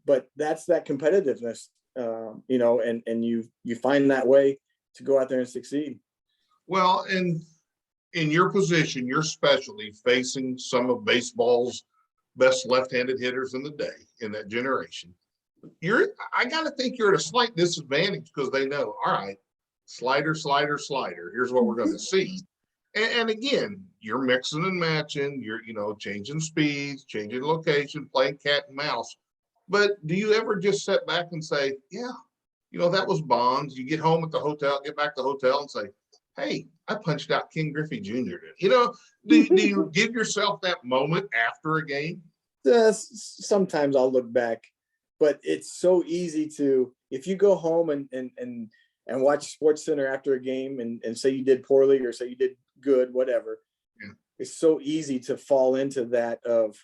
But that's that competitiveness, you know, and you find that way to go out there and succeed. Well, and in your position, your specialty, facing some of baseball's best left-handed hitters in the day, in that generation, I got to think you're at a slight disadvantage, because they know, all right, slider, slider, slider. Here's what we're going to see. And again, you're mixing and matching, you're, you know, changing speeds, changing location, playing cat and mouse. But do you ever just sit back and say, yeah, you know, that was Bonds? You get home at the hotel, get back to the hotel and say, hey, I punched out King Griffey Jr. You know, do you give yourself that moment after a game? Sometimes I'll look back, but it's so easy to, if you go home and watch Sports Center after a game and say you did poorly or say you did good, whatever, yeah, it's so easy to fall into that of,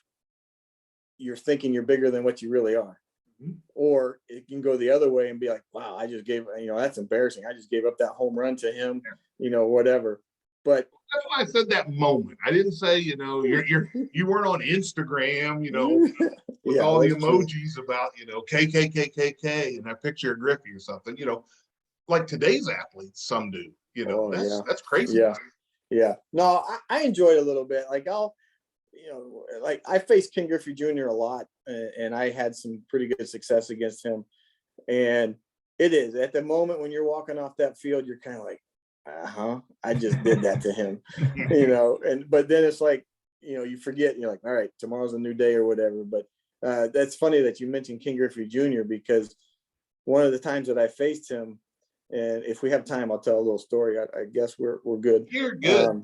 you're thinking you're bigger than what you really are. Mm-hmm. Or it can go the other way and be like, wow, I just gave, you know, that's embarrassing. I just gave up that home run to him, yeah, you know, whatever. But that's why I said that moment. I didn't say, you know, you weren't on Instagram, you know, with all the emojis true. About, you know, KKKKK and that picture of Griffey or something, you know, like today's athletes, some do, you know, that's crazy. Yeah. Yeah. No, I enjoy it a little bit. Like you know, like I faced King Griffey Jr. a lot, and I had some pretty good success against him. And it is at the moment when you're walking off that field, you're kind of like, I just did that to him, you know. But then it's like, you know, you forget, you're like, all right, tomorrow's a new day or whatever. But that's funny that you mentioned King Griffey Jr., because one of the times that I faced him, and if we have time, I'll tell a little story. I guess we're good. You're good.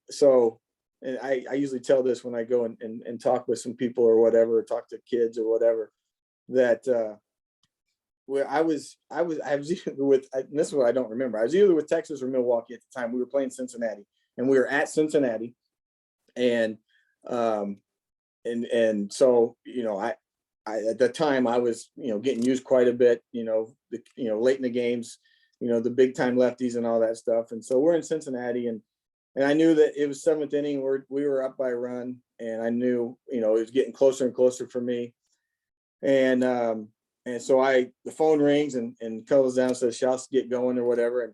So. And I usually tell this when I go and talk with some people or whatever, or talk to kids or whatever, that where I was either with, and this is what I don't remember. I was either with Texas or Milwaukee at the time. We were playing Cincinnati, and we were at Cincinnati, and so, you know, I at the time I was, you know, getting used quite a bit, you know, late in the games, you know, the big time lefties and all that stuff. And so we're in Cincinnati, and I knew that it was seventh inning. We were up by a run, and I knew, you know, it was getting closer and closer for me. And so the phone rings and comes down and says, Shouse, get going or whatever.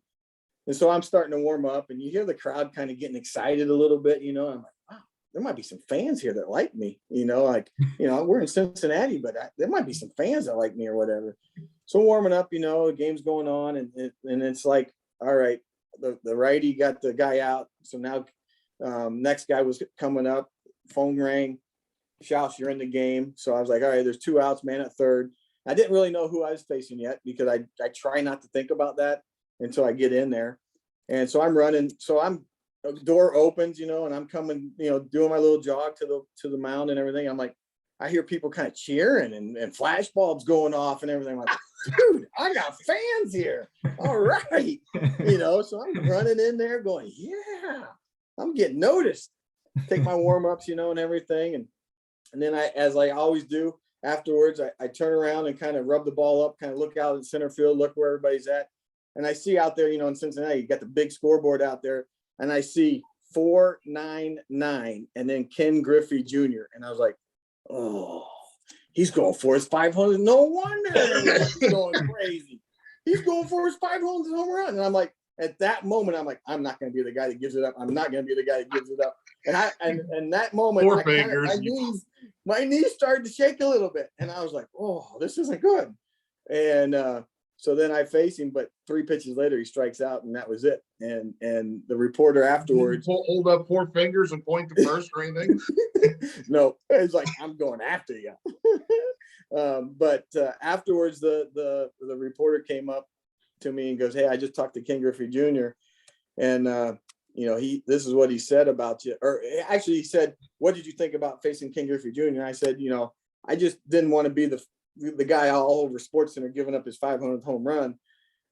And so I'm starting to warm up, and you hear the crowd kind of getting excited a little bit, you know. I'm like, wow, there might be some fans here that like me, you know, like, you know, we're in Cincinnati, but there might be some fans that like me or whatever. So warming up, you know, the game's going on, and it's like, all right, the righty got the guy out. So now next guy was coming up, phone rang, Shouse, you're in the game. So I was like, all right, there's 2 outs, man at third. I didn't really know who I was facing yet, because I try not to think about that until I get in there. And so I'm running. So the door opens, you know, and I'm coming, you know, doing my little jog to the mound and everything. I'm like, I hear people kind of cheering and flash bulbs going off and everything. I'm like, dude, I got fans here. All right. So I'm running in there going, yeah, I'm getting noticed. Take my warm-ups, and everything. And then as I always do afterwards, I turn around and kind of rub the ball up, kind of look out in center field, look where everybody's at. And I see out there, in Cincinnati, you got the big scoreboard out there, and I see 499 and then Ken Griffey Jr. And I was like, oh, he's going for his 500. No wonder everybody's going crazy. He's going for his 500 home run. And I'm like, at that moment, I'm like, I'm not going to be the guy that gives it up. I'm not going to be the guy that gives it up. And that moment, my knees started to shake a little bit. And I was like, oh, this isn't good. And so then I face him, but 3 pitches later, he strikes out, and that was it. And the reporter afterwards. Hold up 4 fingers and point to first or anything? No, it's like, I'm going after you. But afterwards, the reporter came up to me and goes, hey, I just talked to Ken Griffey Jr. And, this is what he said about you. Or actually, he said, what did you think about facing Ken Griffey Jr.? And I said, I just didn't want to be the guy all over SportsCenter giving up his 500th home run.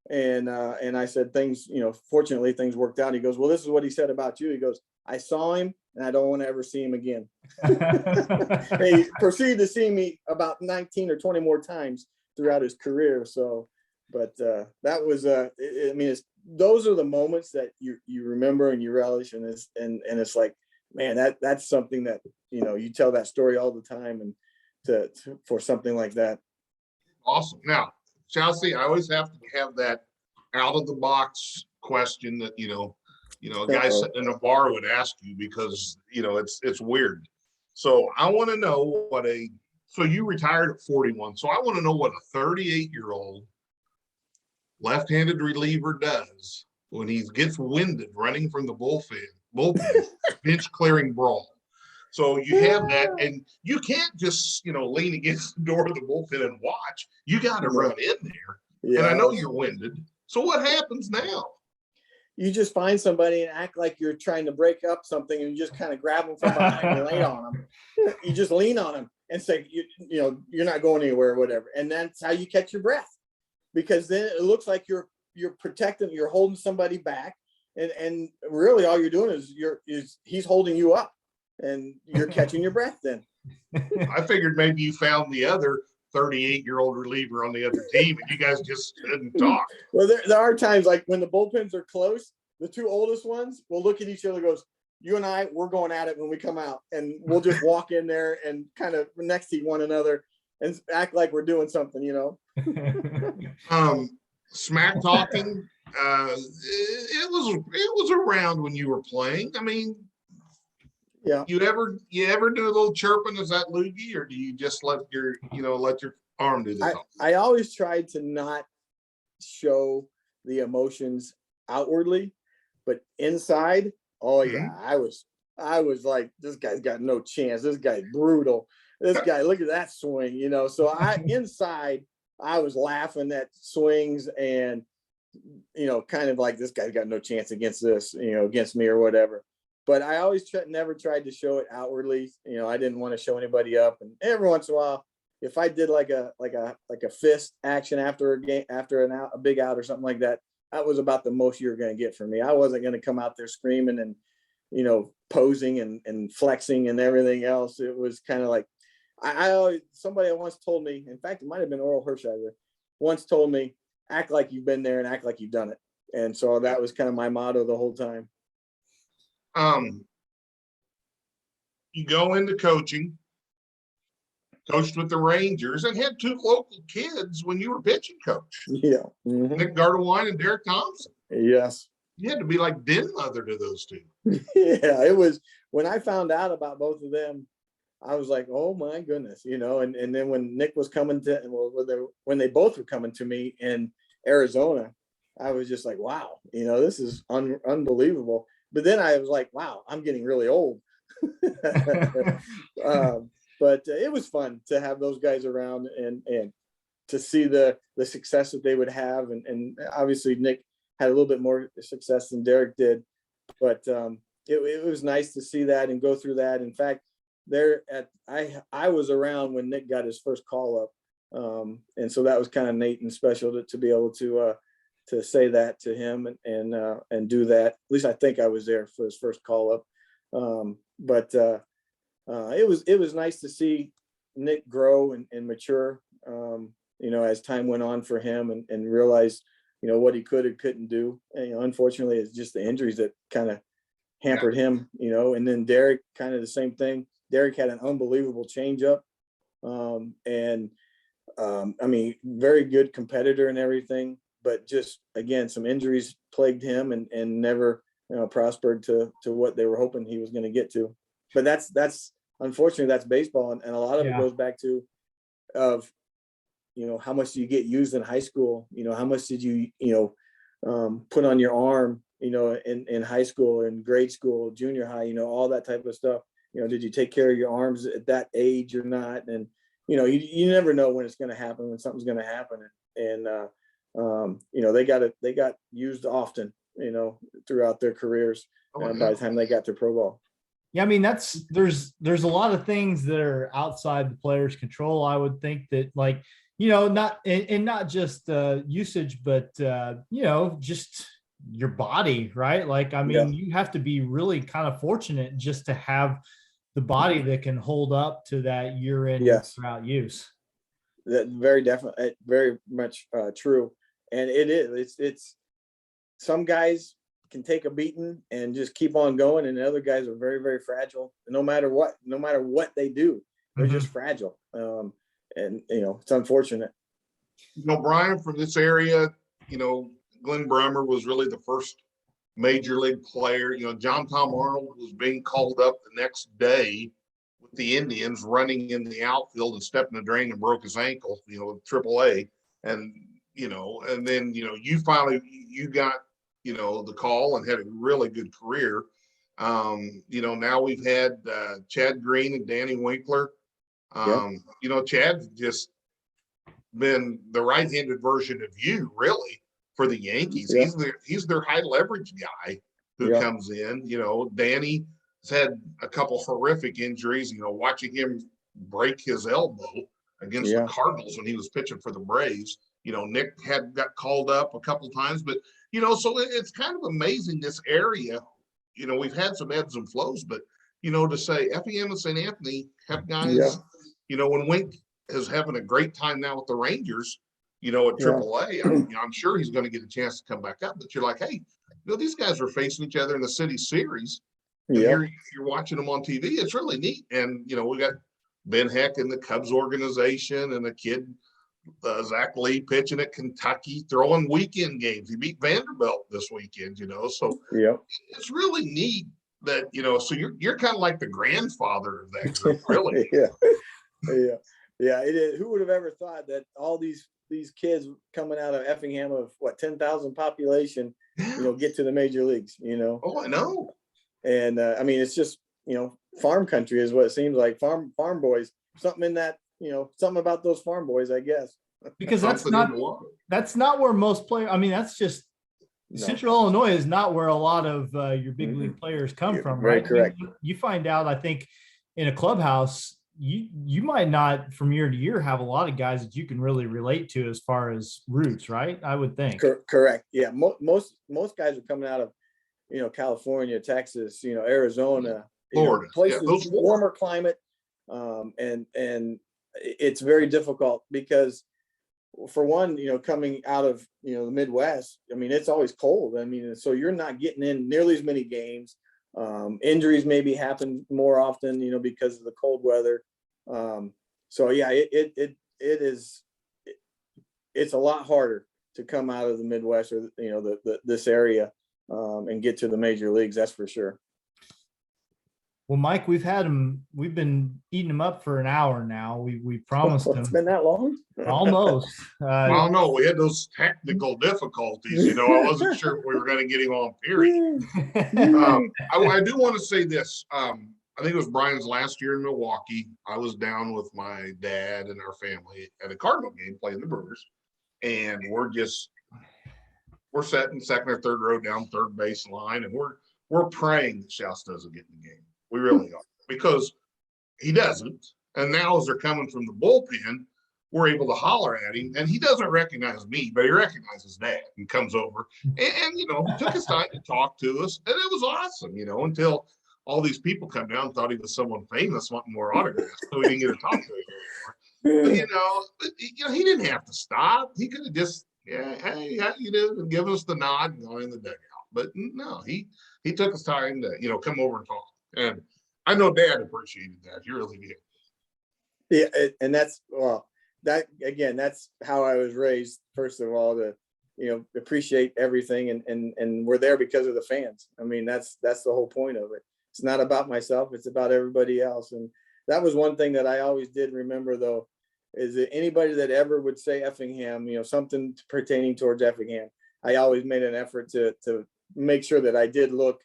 And I said, things, fortunately things worked out. He goes, well, this is what he said about you. He goes, I saw him and I don't want to ever see him again. He proceeded to see me about 19 or 20 more times throughout his career. So, but that was, those are the moments that you remember and you relish. And it's like, man, that's something that, you tell that story all the time, and for something like that. Awesome. Now, Chelsea, I always have to have that out of the box question that, a guy sitting in a bar would ask you, because, it's weird. So I want to know so you retired at 41. So I want to know what a 38-year-old left-handed reliever does when he gets winded running from the bullpen bench clearing brawl. So you have that, and you can't just, lean against the door of the bullpen and watch. You got to run in there. Yeah. And I know you're winded. So what happens now? You just find somebody and act like you're trying to break up something, and you just kind of grab them from behind and lay on them. You just lean on them and say, you're not going anywhere or whatever. And that's how you catch your breath, because then it looks like you're protecting, you're holding somebody back. And really all you're doing is he's holding you up, and you're catching your breath then. I figured maybe you found the other 38-year-old reliever on the other team and you guys just didn't talk. Well, there are times, like when the bullpens are close, the 2 oldest ones will look at each other and goes, you and I, we're going at it when we come out, and we'll just walk in there and kind of next to one another and act like we're doing something, Smack talking, it was around when you were playing. I mean, yeah. You ever do a little chirping? Is that loogie, or do you just let your arm do the talk? I always tried to not show the emotions outwardly, but inside, oh yeah, I was like, this guy's got no chance. This guy's brutal. This guy, look at that swing, So inside, I was laughing at swings and, kind of like, this guy's got no chance against this, against me or whatever. But I always never tried to show it outwardly. I didn't want to show anybody up. And every once in a while, if I did like a fist action after a game, after a big out or something like that, that was about the most you were going to get from me. I wasn't going to come out there screaming and, posing and flexing and everything else. It was kind of like, somebody once told me, in fact, it might've been Oral Hershiser, once told me, act like you've been there and act like you've done it. And so that was kind of my motto the whole time. You go into coaching, coached with the Rangers, and had 2 local kids when you were pitching coach. Yeah. Mm-hmm. Nick Gardewine and Derek Thompson. Yes. You had to be like den mother to those 2. Yeah, it was, when I found out about both of them, I was like, oh my goodness, and then when Nick was coming when they both were coming to me in Arizona, I was just like, wow, this is unbelievable. But then I was like, wow, I'm getting really old. But it was fun to have those guys around and to see the success that they would have. And obviously Nick had a little bit more success than Derek did, but it was nice to see that and go through that. In fact, I was around when Nick got his first call up. And so that was kind of neat and special to be able to say that to him and do that. At least I think I was there for his first call up. But it was nice to see Nick grow and mature, as time went on for him and realize, what he could and couldn't do. And, unfortunately, it's just the injuries that kind of hampered him, and then Derek, kind of the same thing. Derek had an unbelievable changeup. Very good competitor and everything, but just, again, some injuries plagued him and never, prospered to what they were hoping he was going to get to. But that's unfortunately, that's baseball. And a lot of it goes back to how much do you get used in high school? How much did you, put on your arm, in high school and grade school, junior high, all that type of stuff. Did you take care of your arms at that age or not? And, you never know when it's going to happen, when something's going to happen. And they got used often, throughout their careers by the time they got to pro ball. Yeah, I mean, there's a lot of things that are outside the player's control. I would think that, like, not just usage, but just your body, right? Like, I mean, you have to be really kind of fortunate just to have the body that can hold up to that year in throughout use. That very definitely, very much true. And it is, it's some guys can take a beating and just keep on going, and the other guys are very, very fragile. And no matter what they do, they're just fragile. And it's unfortunate. Brian, from this area, Glenn Brummer was really the first major league player. John Tom Arnold was being called up the next day with the Indians, running in the outfield and stepped in the drain and broke his ankle, AAA. And, and then, you finally, you got, the call and had a really good career. Now we've had Chad Green and Danny Winkler. Chad's just been the right-handed version of you, really, for the Yankees. He's their high leverage guy who comes in. Danny has had a couple horrific injuries. Watching him break his elbow against the Cardinals when he was pitching for the Braves. Nick got called up a couple times, but so it's kind of amazing, this area. We've had some ebbs and flows, but to say Effingham and St. Anthony have guys. When Wink is having a great time now with the Rangers, at AAA, I'm sure he's going to get a chance to come back up. But you're like, hey, these guys are facing each other in the city series. And you're watching them on TV. It's really neat. And, we got Ben Heck in the Cubs organization and a kid, Zach Lee, pitching at Kentucky, throwing weekend games. He beat Vanderbilt this weekend, so it's really neat that, so you're kind of like the grandfather of that group, really. It is. Who would have ever thought that all these kids coming out of Effingham of 10,000 population, get to the major leagues, Oh, I know. And it's just, farm country is what it seems like. Farm boys, something in that, something about those farm boys, I guess. Because that's not where most players, that's just Central Illinois is not where a lot of your big league players come from, right? Correct. You find out, I think, in a clubhouse, you might not from year to year have a lot of guys that you can really relate to as far as roots, right? I would think. Correct. Yeah. Most guys are coming out of, California, Texas, Arizona, Florida, places warmer climate. And it's very difficult because, for one, coming out of, the Midwest, it's always cold. So you're not getting in nearly as many games. Injuries maybe happen more often, because of the cold weather. It's a lot harder to come out of the Midwest or, this area, and get to the major leagues. That's for sure. Well, Mike, we've been eating them up for an hour now. We promised them. It's been that long? Almost. I don't know. We had those technical difficulties. I wasn't sure if we were going to get him on, period. I do want to say this. I think it was Brian's last year in Milwaukee. I was down with my dad and our family at a Cardinal game playing the Brewers. And we're sitting second or third row down third base line, and we're praying that Shouse doesn't get in the game. We really are, because he doesn't. And now as they're coming from the bullpen, we're able to holler at him, and he doesn't recognize me, but he recognizes Dad and comes over and took his time to talk to us. And it was awesome, until all these people come down and thought he was someone famous wanting more autographs. So we didn't get to talk to him anymore. But, he didn't have to stop. He could have just, hey, how you doing? And given us the nod and gone in the dugout. But no, he took his time to, come over and talk. And I know Dad appreciated that. He really did. Yeah. And that's, that's how I was raised, first of all, to, appreciate everything. And we're there because of the fans. I mean, that's the whole point of it. It's not about myself. It's about everybody else. And that was one thing that I always did remember, though, is that anybody that ever would say Effingham, something pertaining towards Effingham, I always made an effort to make sure that I did look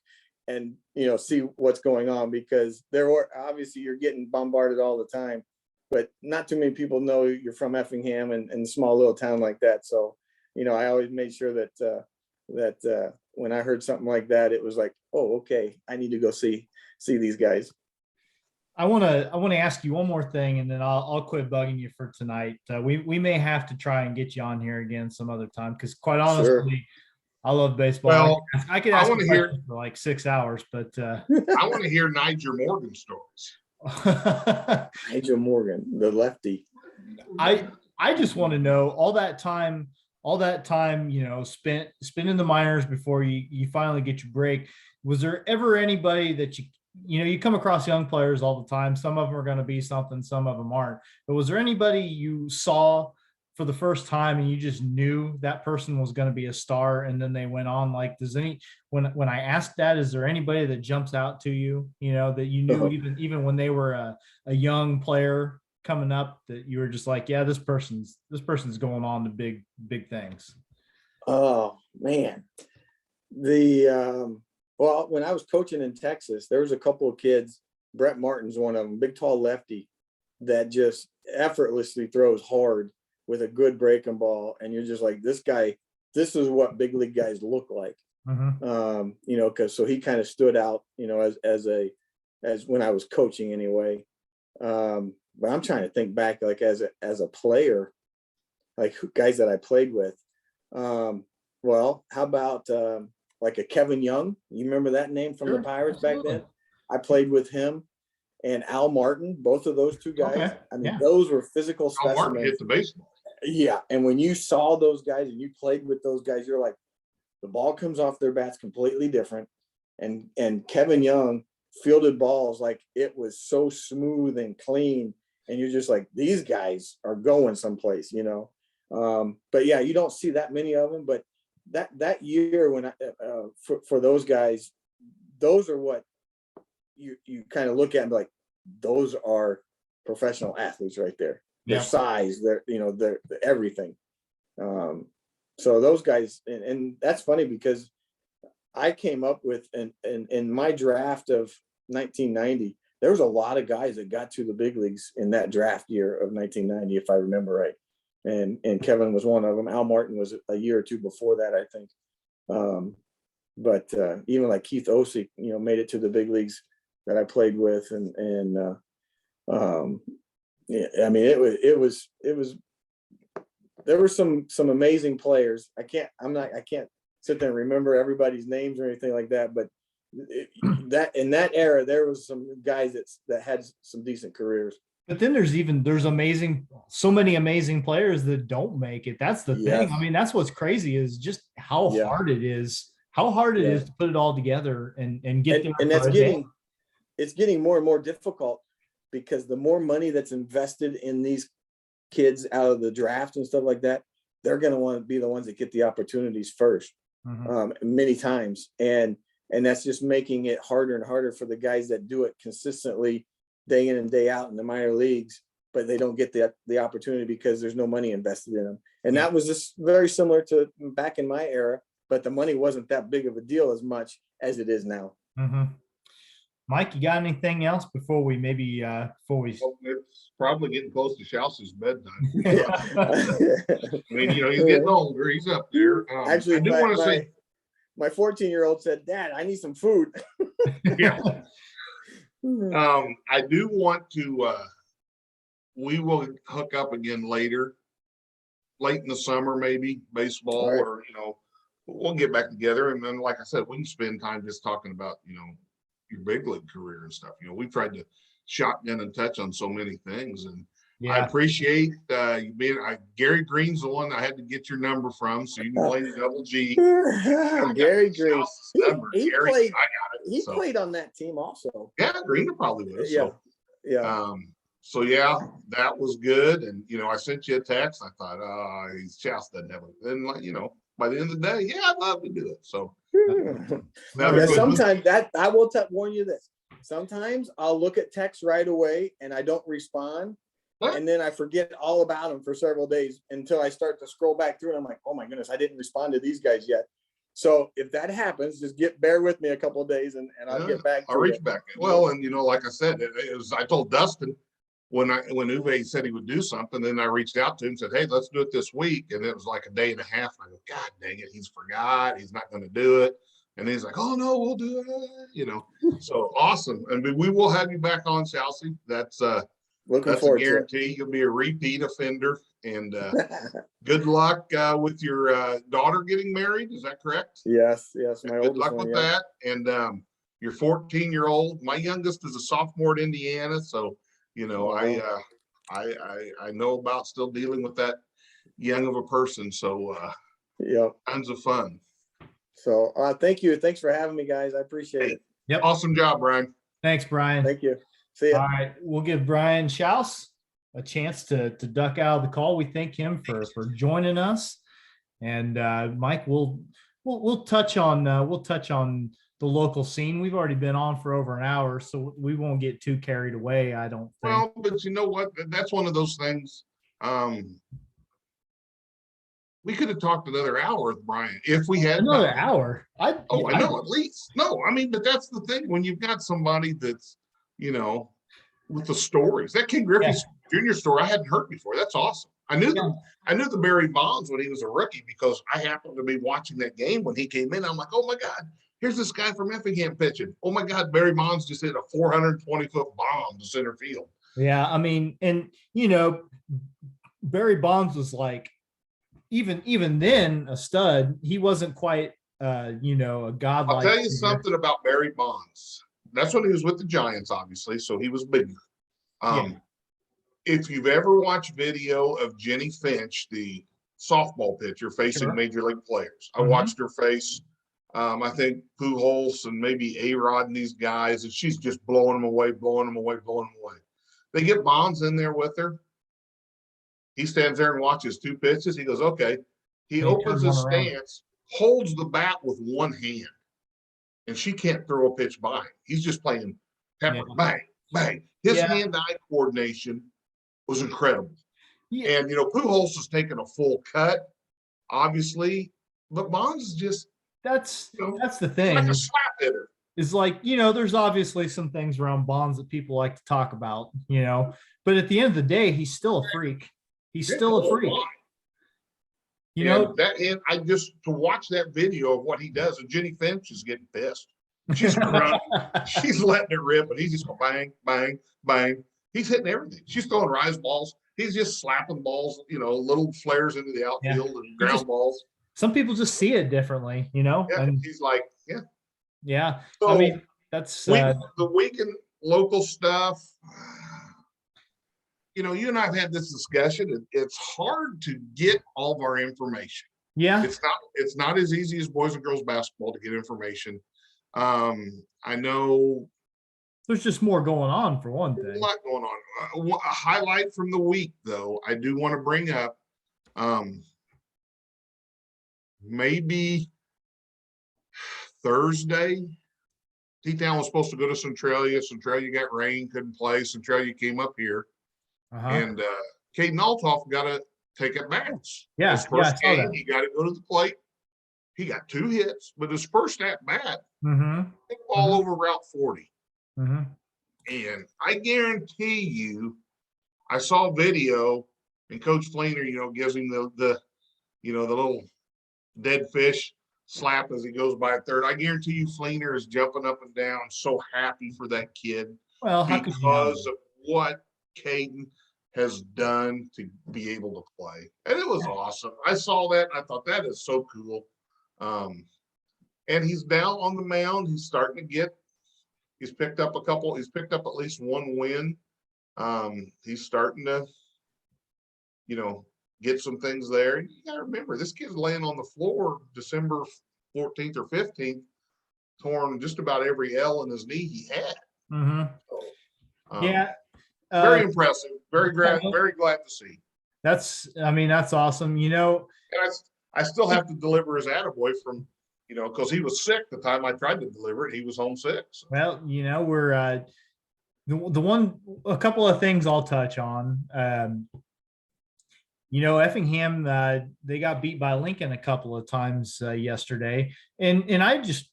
and, see what's going on, because there were, obviously you're getting bombarded all the time, but not too many people know you're from Effingham and a small little town like that. So, I always made sure that when I heard something like that, it was like, oh, okay, I need to go see these guys. I want to ask you one more thing, and then I'll quit bugging you for tonight. We may have to try and get you on here again some other time, because quite honestly, sure, I love baseball. Well, I could ask you questions for like 6 hours, but I want to hear Nigel Morgan stories. Nigel Morgan, the lefty. I just want to know all that time, spent in the minors before you finally get your break. Was there ever anybody that you come across young players all the time? Some of them are going to be something, some of them aren't. But was there anybody you saw for the first time and you just knew that person was going to be a star, and then they went on? Like, when I asked that, is there anybody that jumps out to you, that you knew even when they were a young player coming up, that you were just like, yeah, this person's going on to big things? Oh man. Well, when I was coaching in Texas, there was a couple of kids. Brett Martin's one of them, big, tall lefty that just effortlessly throws hard with a good breaking ball. And you're just like, this is what big league guys look like. Because so he kind of stood out, as when I was coaching anyway. But I'm trying to think back, like as a player, like guys that I played with. Well, how about like a Kevin Young? You remember that name from the Pirates back then? I played with him, and Al Martin, both of those two guys. Okay. I mean, those were physical specimens. Al Martin hit the baseball. Yeah, and when you saw those guys and you played with those guys, you're like, the ball comes off their bats completely different. And Kevin Young fielded balls like it was so smooth and clean, and you're just like, these guys are going someplace, But yeah, you don't see that many of them. But that year when for those guys, those are what you kind of look at and be like, those are professional athletes right there. Their size, their everything. So those guys, and that's funny because I came up with in my draft of 1990, there was a lot of guys that got to the big leagues in that draft year of 1990, if I remember right. And Kevin was one of them. Al Martin was a year or two before that, I think. But even like Keith Osick, made it to the big leagues that I played with, yeah, I mean, it was. There were some amazing players. I can't sit there and remember everybody's names or anything like that. But that in that era, there was some guys that had some decent careers. But then there's so many amazing players that don't make it. That's the thing. I mean, that's what's crazy is just how hard it is. How hard it is to put it all together and get there. And it's getting more and more difficult, because the more money that's invested in these kids out of the draft and stuff like that, they're going to want to be the ones that get the opportunities first, many times. And that's just making it harder and harder for the guys that do it consistently day in and day out in the minor leagues, but they don't get the opportunity because there's no money invested in them. And that was just very similar to back in my era, but the money wasn't that big of a deal as much as it is now. Mike, you got anything else before we It's probably getting close to Shouse's bedtime. I mean, he's getting older. He's up there. Actually, my 14-year-old said, "Dad, I need some food." Yeah. I do want to, we will hook up again later, late in the summer, maybe baseball, All right. or, we'll get back together. And then, like I said, we can spend time just talking about, your big league career and stuff. We've tried to shotgun and touch on so many things. And I Yeah. appreciate you being, Gary Green's the one I had to get your number from. So you can blame Double G. Gary Green. He Gary, played. I got it. He played on that team also. Yeah, Green probably would. Yeah. So. Yeah. So yeah, that was good. And I sent you a text. I thought, oh, he's Shouse doesn't have it. Then, by the end of the day, yeah, I'd love to do it. So Yeah, sometimes I will warn you this. Sometimes I'll look at text right away and I don't respond. And then I forget all about them for several days until I start to scroll back through and I'm like, oh my goodness, I didn't respond to these guys yet. So if that happens, just bear with me a couple of days and I'll get back to I'll reach back. Well, and like I said, I told Dustin when Uwe said he would do something, then I reached out to him and said, hey, let's do it this week. And it was like a day and a half. And I go, God dang it, he's forgot. He's not going to do it. And he's like, oh no, we'll do it. So awesome. And we will have you back on, Chelsea. That's looking that's forward a guarantee. You'll be a repeat offender. And good luck with your daughter getting married. Is that correct? Yes. My Good oldest luck one, with that. And your 14-year-old. My youngest is a sophomore at Indiana, so I know about still dealing with that young of a person. So tons of fun. So thank you. Thanks for having me, guys. I appreciate it. Yep. Awesome job, Brian. Thanks, Brian. Thank you. See ya. All right. We'll give Brian Shouse a chance to duck out of the call. We thank him for joining us. And Mike, we'll touch on the local scene. We've already been on for over an hour, so we won't get too carried away, I don't think. Well, but you know what? That's one of those things. We could have talked another hour with Brian if we had another hour. I know at least. No, I mean, but that's the thing when you've got somebody that's, with the stories. That King Griffey Jr. story I hadn't heard before. That's awesome. I knew the Barry Bonds when he was a rookie because I happened to be watching that game when he came in. I'm like, oh my God, here's this guy from Effingham pitching. Oh my God, Barry Bonds just hit a 420-foot bomb to center field. Yeah, I mean, and Barry Bonds was like, even then a stud. He wasn't quite a godlike. I'll tell you something about Barry Bonds. That's when he was with the Giants, obviously, so he was bigger. If you've ever watched video of Jenny Finch, the softball pitcher facing major league players, I watched her face. I think Pujols and maybe A-Rod and these guys, and she's just blowing them away. They get Bonds in there with her. He stands there and watches two pitches. He goes, okay. He opens his stance, holds the bat with one hand, and she can't throw a pitch by him. He's just playing pepper, bang, bang. His hand-eye coordination was incredible. And, Pujols is taking a full cut, obviously, but Bonds is just that's the thing. Like a slap hitter. It's like, there's obviously some things around Bonds that people like to talk about, but at the end of the day, he's still a freak. He's still a freak. And I just to watch that video of what he does, and Jenny Finch is getting pissed. She's grunting. She's letting it rip, and he's just going bang, bang, bang. He's hitting everything. She's throwing rise balls. He's just slapping balls, little flares into the outfield and ground balls. Some people just see it differently, Yeah, and he's like, yeah. So I mean, that's the weekend local stuff. You and I have had this discussion. It's hard to get all of our information. Yeah. It's not as easy as boys and girls basketball to get information. I know there's just more going on for one thing. A lot going on. A highlight from the week, though, I do want to bring up. Maybe Thursday, T-Town was supposed to go to Centralia. Centralia got rain, couldn't play. Centralia came up here. And Caden Altoff got to take at bats. Yeah, his first game, he got to go to the plate. He got 2 hits, but his first at bat, hit ball over Route 40. And I guarantee you, I saw a video, and Coach Fleener, gives him the little dead fish slap as he goes by third. I guarantee you, Fleener is jumping up and down, so happy for that kid. Well, how could you not? because of what Caden has done to be able to play. And it was awesome. I saw that and I thought that is so cool. And he's now on the mound. He's starting to he's picked up at least one win. He's starting to, get some things there. You gotta remember, this kid's laying on the floor December 14th or 15th, torn just about every L in his knee he had. Mm-hmm. So, Yeah. Very impressive. Very glad to see. That's awesome. And I still have to deliver his attaboy from, because he was sick the time I tried to deliver it. He was homesick. So. Well, we're a couple of things I'll touch on. Effingham, they got beat by Lincoln a couple of times yesterday. And I just,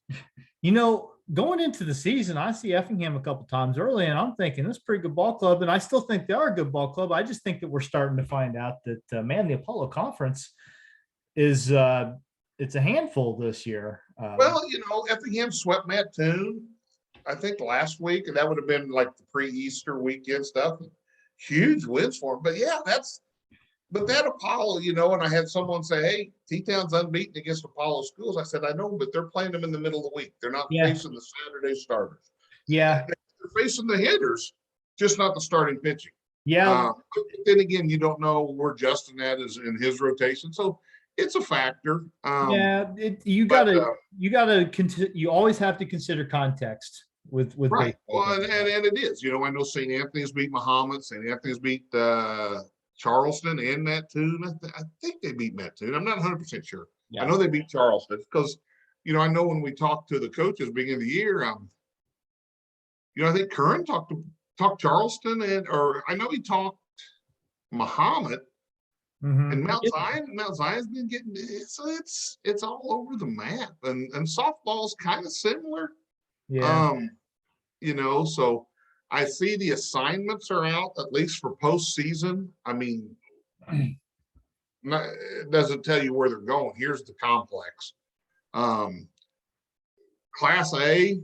going into the season, I see Effingham a couple of times early, and I'm thinking this is a pretty good ball club. And I still think they are a good ball club. I just think that we're starting to find out that, the Apollo Conference is it's a handful this year. Well, Effingham swept Mattoon, I think last week, and that would have been like the pre-Easter weekend stuff. Huge wins for them. But yeah, but that Apollo, and I had someone say, hey, T-Town's unbeaten against Apollo schools. I said, I know, but they're playing them in the middle of the week. They're not facing the Saturday starters. Yeah. They're facing the hitters, just not the starting pitching. Yeah. But then again, you don't know where Justin is in his rotation. So it's a factor. You always have to consider context with right. baseball. Well, and it is. I know St. Anthony's beat Muhammad. St. Anthony's beat Charleston and Mattoon. I think they beat Mattoon. I'm not 100% sure. Yeah. I know they beat Charleston because, I know when we talked to the coaches beginning of the year, I think Curran talked Charleston or I know he talked Muhammad. Mm-hmm. And Mount Zion's been getting it's all over the map, and softball's kind of similar. Yeah. So I see the assignments are out at least for postseason. I mean, it doesn't tell you where they're going. Here's the complex. Class A.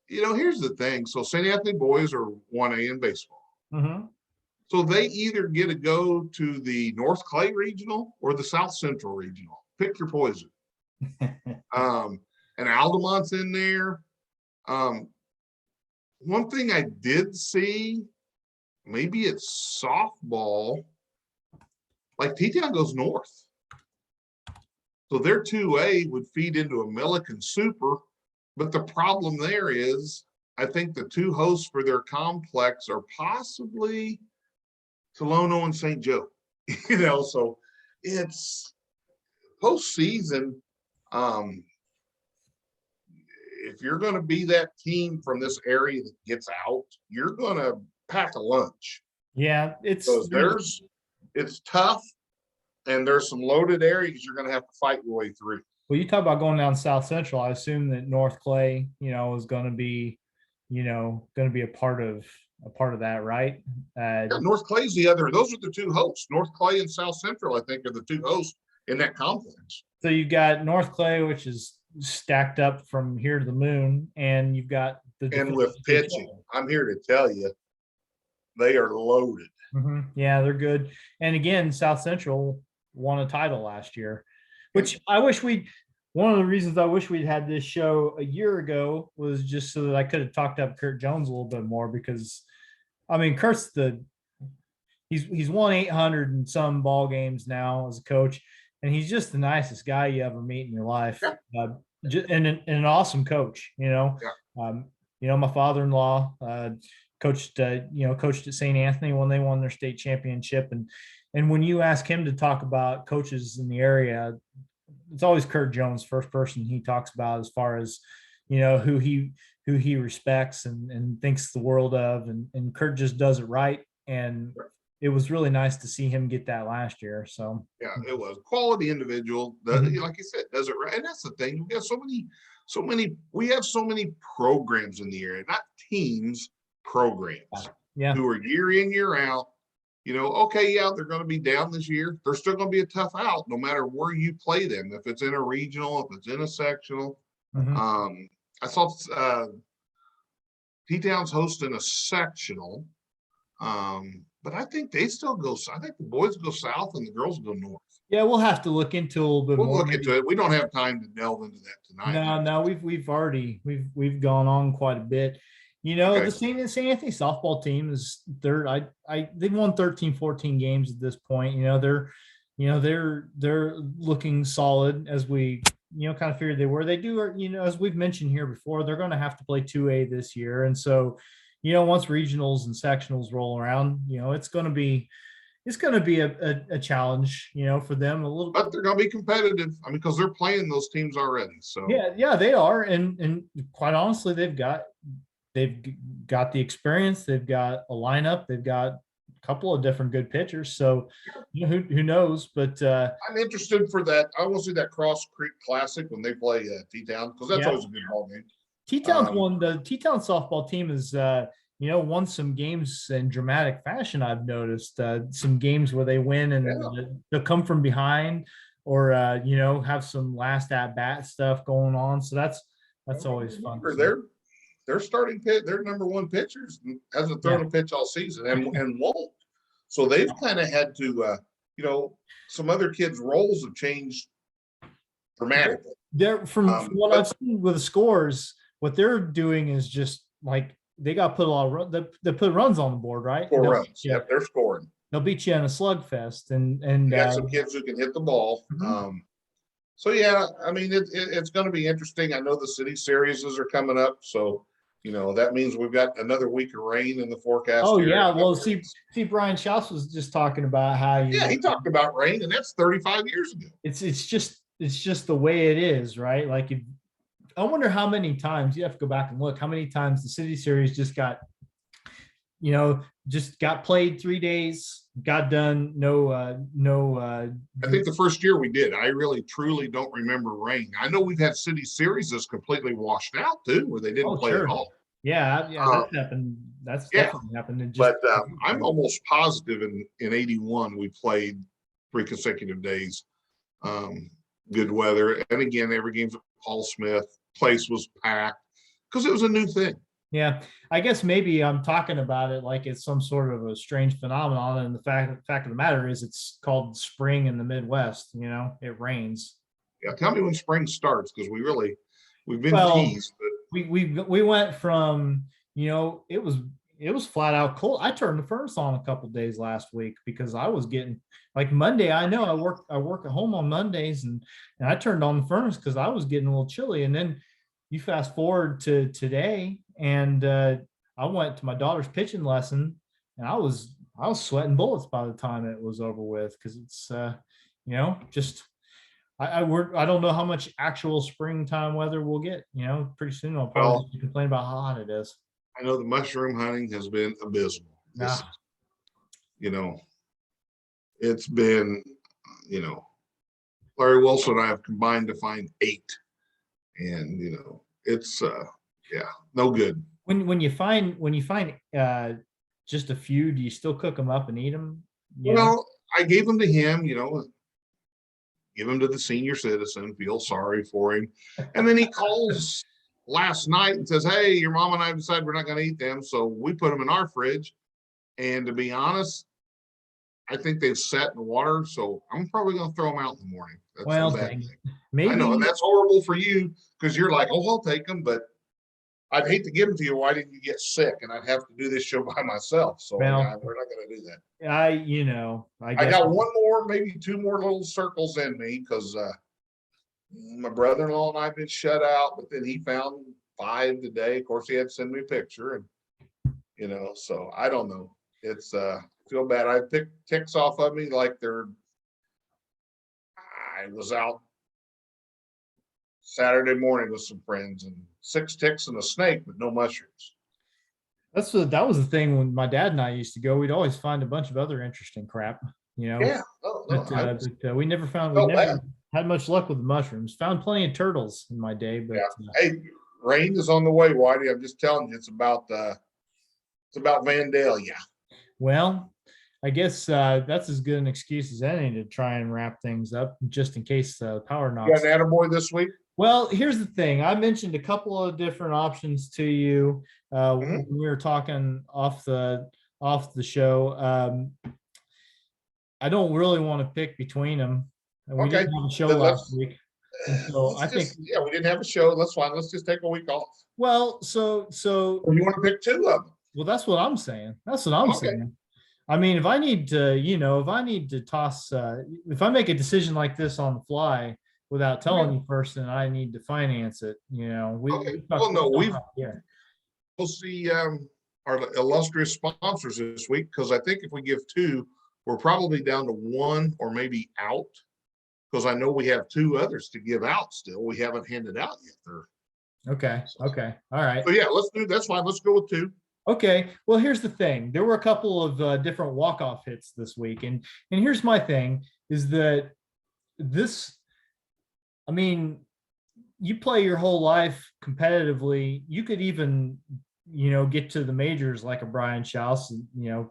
Here's the thing. So St. Anthony boys are 1A in baseball. Mm-hmm. So they either get to go to the North Clay Regional or the South Central Regional. Pick your poison. And Aldamont's in there. One thing I did see, maybe it's softball, like T-Town goes north. So their 2A would feed into a Milliken Super, but the problem there is I think the two hosts for their complex are possibly Tolono and St. Joe, so it's postseason. If you're going to be that team from this area that gets out, you're going to pack a lunch. Yeah, it's tough, and there's some loaded areas you're going to have to fight your way through. Well, you talk about going down South Central. I assume that North Clay, is going to be, a part of that, right? North Clay's the other. Those are the two hosts. North Clay and South Central, I think, are the two hosts in that complex. So you've got North Clay, which is stacked up from here to the moon, and you've got and with pitching, I'm here to tell you, they are loaded. Mm-hmm. Yeah, they're good. And again, South Central won a title last year, which one of the reasons I wish we'd had this show a year ago was just so that I could have talked up Kurt Jones a little bit more, because Kurt's he's won 800 and some ball games now as a coach, and he's just the nicest guy you ever meet in your life. Yeah. And an awesome coach, Yeah. My father-in-law coached at St. Anthony when they won their state championship. And when you ask him to talk about coaches in the area, it's always Kurt Jones, first person he talks about as far as, who he respects and thinks the world of. And Kurt just does it right. And it was really nice to see him get that last year. So yeah, it was quality individual. Like you said, does it right. And that's the thing. We have we have so many programs in the area, not teams, programs. Yeah. Who are year in, year out. They're going to be down this year. They're still going to be a tough out, no matter where you play them. If it's in a regional, if it's in a sectional, I saw T-Town's hosting a sectional. But I think they still go. I think the boys go south and the girls go north. Yeah, we'll have to look into a little bit We'll more. look into it. We don't have time to delve into that tonight. No, we've already gone on quite a bit. You know, Okay. the St. Anthony softball team is they're they've won 13, 14 games at this point. They're looking solid as we kind of figured they were. They do, as we've mentioned here before, they're going to have to play 2A this year. And so, once regionals and sectionals roll around, it's going to be a challenge, for them a little bit. But they're going to be competitive. I mean, because they're playing those teams already. So yeah, they are. And quite honestly, they've got the experience. They've got a lineup. They've got a couple of different good pitchers. So who knows? But I'm interested for that. I want to see that Cross Creek Classic when they play T-Town, because that's always a good ball game. T-Town's won. The T-Town softball team is won some games in dramatic fashion. I've noticed some games where they win and they'll come from behind, or have some last at bat stuff going on. So that's always fun. They're starting pitch. Their number one pitchers hasn't thrown a pitch all season and won't. So they've kind of had to, some other kids' roles have changed dramatically. They're from what I've seen with the scores, what they're doing is just like they got put a lot of they put runs on the board, right? 4 runs. Yep, they're scoring. They'll beat you in a slugfest, and got some kids who can hit the ball. Mm-hmm. So yeah, I mean it's going to be interesting. I know the city series are coming up, so that means we've got another week of rain in the forecast. Oh yeah, well see, Brian Shouse was just talking about how he talked about rain, and that's 35 years ago. It's just the way it is, right? Like I wonder how many times, you have to go back and look how many times the city series just got played 3 days, got done. No. I think the first year we did. I really truly don't remember rain. I know we've had city series that's completely washed out too, where they didn't play at all. Yeah, that's happened. That's definitely happened. But I'm almost positive in 81 we played 3 consecutive days. Good weather, and again, every game's at Paul Smith. Place was packed because it was a new thing. Yeah, I guess maybe I'm talking about it like it's some sort of a strange phenomenon, and the fact of the matter is it's called spring in the Midwest. It rains. Yeah, tell me when spring starts, because we've been teased. But we went from it was flat out cold. I turned the furnace on a couple of days last week because I was getting like Monday. I know I work at home on Mondays, and I turned on the furnace because I was getting a little chilly. And then you fast forward to today, and I went to my daughter's pitching lesson, and I was sweating bullets by the time it was over with, because it's just I don't know how much actual springtime weather we'll get. Pretty soon I'll probably complain about how hot it is. I know the mushroom hunting has been abysmal. It's been, Larry Wilson and I have combined to find 8, and it's no good. When you find just a few, do you still cook them up and eat them? Well, I gave them to him, give them to the senior citizen, feel sorry for him, and then he calls last night and says, "Hey, your mom and I decided we're not going to eat them, so we put them in our fridge." And to be honest, I think they've sat in the water, so I'm probably going to throw them out in the morning. That's maybe I know, and that's horrible for you, because you're like, "Oh, I'll take them," but I'd hate to give them to you. Why didn't you get sick? And I'd have to do this show by myself. So we're not going to do that. I guess I got one more, maybe 2 more little circles in me, because my brother-in-law and I have been shut out, but then he found 5 today. Of course, he had to send me a picture, and so I don't know. It's feel bad. I picked ticks off of me like I was out Saturday morning with some friends, and 6 ticks and a snake, but no mushrooms. That was the thing when my dad and I used to go. We'd always find a bunch of other interesting crap, Yeah. But we never had much luck with the mushrooms. Found plenty of turtles in my day, but hey, rain is on the way, Whitey. I'm just telling you, it's about Vandalia. Well, I guess that's as good an excuse as any to try and wrap things up, just in case the power knocks. You got an Attaboy this week? Well, here's the thing. I mentioned a couple of different options to you when we were talking off the show. I don't really want to pick between them. And we Okay, didn't have a show then last week. And so let's I think, yeah, we didn't have a show. That's fine. Let's just take a week off. well, Or you want to pick two of them? well, that's what I'm saying. That's what I'm Okay. saying. I mean, if I need to, if I need to toss, if I make a decision like this on the fly without telling you first, then I need to finance it. Okay. Well, no, yeah. we'll see our illustrious sponsors this week, because I think if we give two, we're probably down to one or maybe out, because I know we have two others to give out still. We haven't handed out yet. Okay. Okay. All right. So yeah, that's fine. Let's go with two. Okay. Well, here's the thing. There were a couple of different walk-off hits this week. And here's my thing is that I mean, you play your whole life competitively. You could even, get to the majors like a Brian Shouse,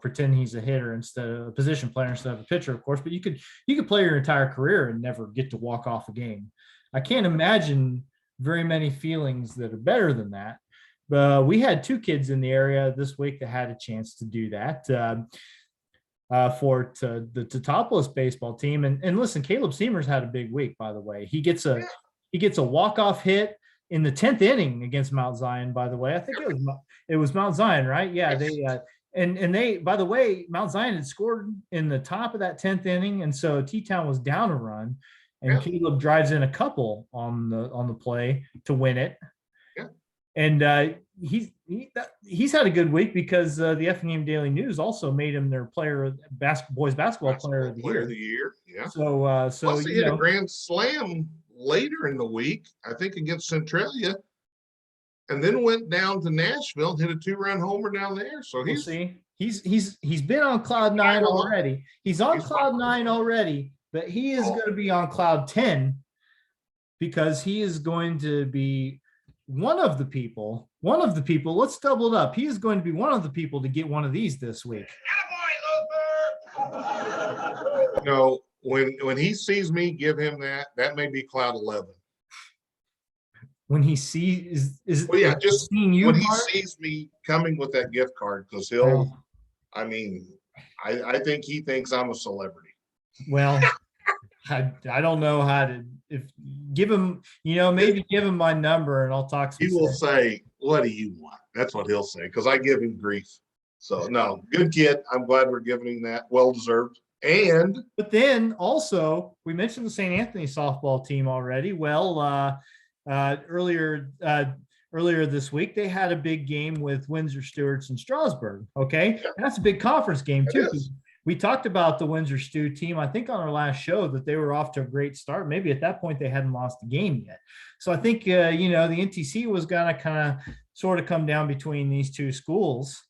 pretend he's a hitter instead of a position player instead of a pitcher, of course, but you could play your entire career and never get to walk off a game. I can't imagine very many feelings that are better than that. We had two kids in the area this week that had a chance to do that for the Totopolis baseball team. And listen, Caleb Seamers had a big week, by the way. He gets a walk-off hit in the 10th inning against Mount Zion, by the way. I think it was Mount Zion, right? Yeah, they they, by the way, Mount Zion had scored in the top of that 10th inning, and so T-Town was down a run, and Caleb drives in a couple on the play to win it. And he's had a good week because the Effingham Daily News also made him their boys basketball player of the year. Yeah. So Plus he hit a grand slam later in the week, I think against Centralia, and then went down to Nashville, hit a 2-run homer down there. So he's been on cloud 9 already. He's on cloud 9 already, but he is going to be on cloud 10 because he is going to be one of the people, let's double it up. He is going to be one of the people to get one of these this week. No, when he sees me give him that may be cloud 11. When he sees just seeing you, when he sees me coming with that gift card, because I think he thinks I'm a celebrity. Well, I don't know how to give him, maybe give him my number and I'll talk. He will say, "What do you want?" That's what he'll say, because I give him grief. So no, good kid. I'm glad we're giving him that. Well deserved. But then also we mentioned the St. Anthony softball team already. Well, earlier this week they had a big game with Windsor Stewarts and Strasburg. Okay, and that's a big conference game too. We talked about the Windsor Stew team, I think on our last show, that they were off to a great start. Maybe at that point they hadn't lost a game yet. So I think, the NTC was going to kind of sort of come down between these two schools.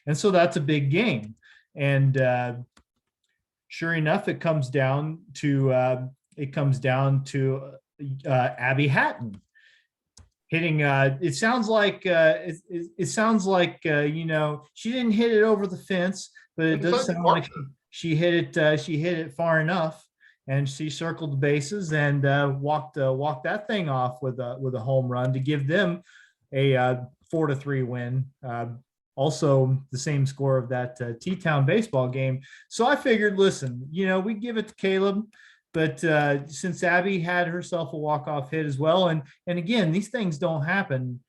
And so that's a big game. And sure enough, it comes down to Abby Hatton hitting. It sounds like she didn't hit it over the fence, but it does sound like she hit it far enough, and she circled the bases and walked that thing off with a home run to give them a 4-3 win. Also the same score of that T-Town baseball game. So I figured, listen, we give it to Caleb, but since Abby had herself a walk-off hit as well, and again, these things don't happen.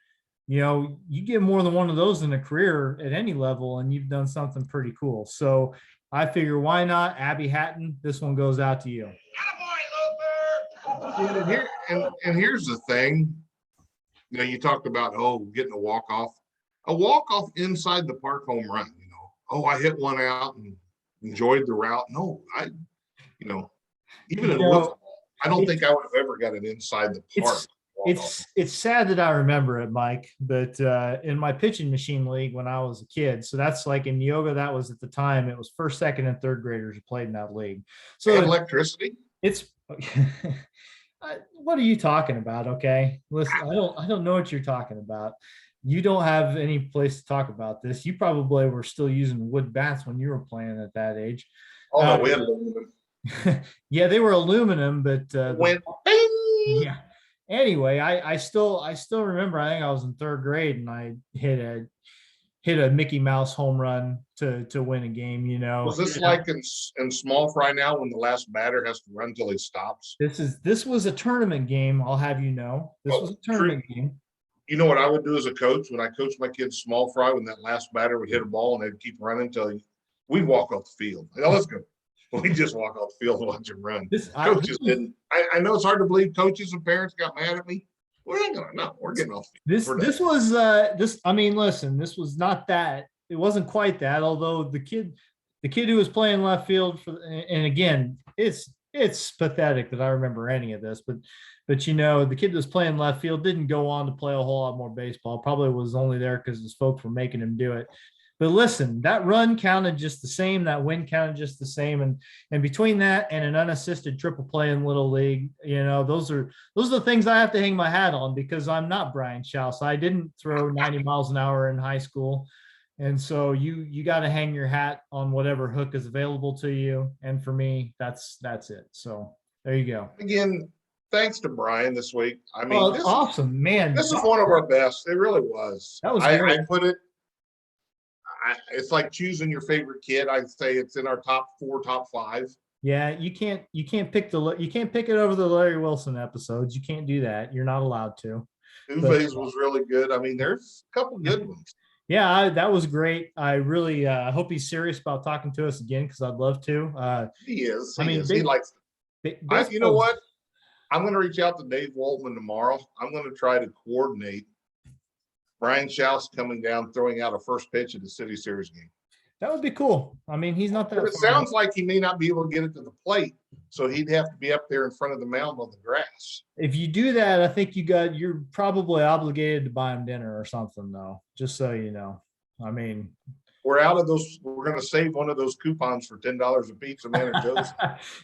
You get more than one of those in a career at any level, and you've done something pretty cool. So I figure, why not? Abby Hatton, this one goes out to you. And here's the thing. You talked about, getting a walk-off. A walk-off inside the park home run, I hit one out and enjoyed the route. No, even in wiffle, I don't think I would have ever got it inside the park. It's sad that I remember it, Mike, but in my pitching machine league when I was a kid, so that's like in yoga, that was at the time, it was first, second, and third graders who played in that league. So and electricity. It's what are you talking about? Okay, listen, I don't know what you're talking about. You don't have any place to talk about this. You probably were still using wood bats when you were playing at that age. Oh, no, we had aluminum. Yeah, they were aluminum, but went bing. Yeah. anyway, I still remember, I think I was in third grade and I hit a Mickey Mouse home run to win a game, Was this like in small fry now when the last batter has to run till he stops? This was a tournament game, I'll have you know. This was a tournament game. You know what I would do as a coach when I coached my kids small fry, when that last batter would hit a ball and they'd keep running till we'd walk off the field. Like, oh, let's go. We just walk off the field and watch him run. Coaches didn't. I know it's hard to believe coaches and parents got mad at me. We're not gonna. No, we're getting off the field. This was I mean, listen, this was not that. It wasn't quite that. Although the kid who was playing left field and again, it's pathetic that I remember any of this, but the kid that was playing left field didn't go on to play a whole lot more baseball. Probably was only there because his folks were making him do it. But listen, that run counted just the same. That win counted just the same. And between that and an unassisted triple play in Little League, those are the things I have to hang my hat on because I'm not Brian Shouse. I didn't throw 90 miles an hour in high school. And so you got to hang your hat on whatever hook is available to you. And for me, that's it. So there you go. Again, thanks to Brian this week. I mean, this awesome, man. This is one of our best. It really was. That was great. I put it. It's like choosing your favorite kid. I'd say it's in our top 4, top 5. Yeah, you can't pick it over the Larry Wilson episodes. You can't do that. You're not allowed to. Uve's was really good. I mean, there's a couple good ones. Yeah, that was great. I really hope he's serious about talking to us again because I'd love to. He is. He likes it. You know what? I'm going to reach out to Dave Waltman tomorrow. I'm going to try to coordinate Brian Shouse coming down, throwing out a first pitch at the City Series game. That would be cool. I mean, he's not that. It sounds like he may not be able to get it to the plate, so he'd have to be up there in front of the mound on the grass. If you do that, I think you're probably obligated to buy him dinner or something, though. Just so you know. I mean, we're out of those. We're going to save one of those coupons for $10 a pizza man or Joe's.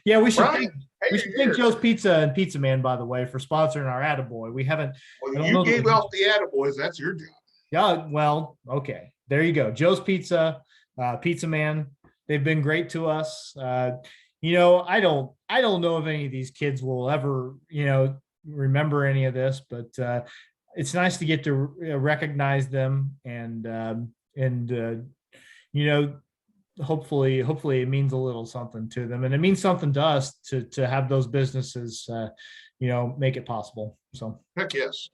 Yeah, we should. Thank Joe's Pizza and Pizza Man, by the way, for sponsoring our Attaboy. We haven't. Well, you gave out the Attaboys. That's your job. Yeah. Well, okay. There you go. Joe's Pizza, Pizza Man. They've been great to us. I don't know if any of these kids will ever, remember any of this, but it's nice to get to recognize them and hopefully it means a little something to them, and it means something to us to have those businesses make it possible. So heck yes.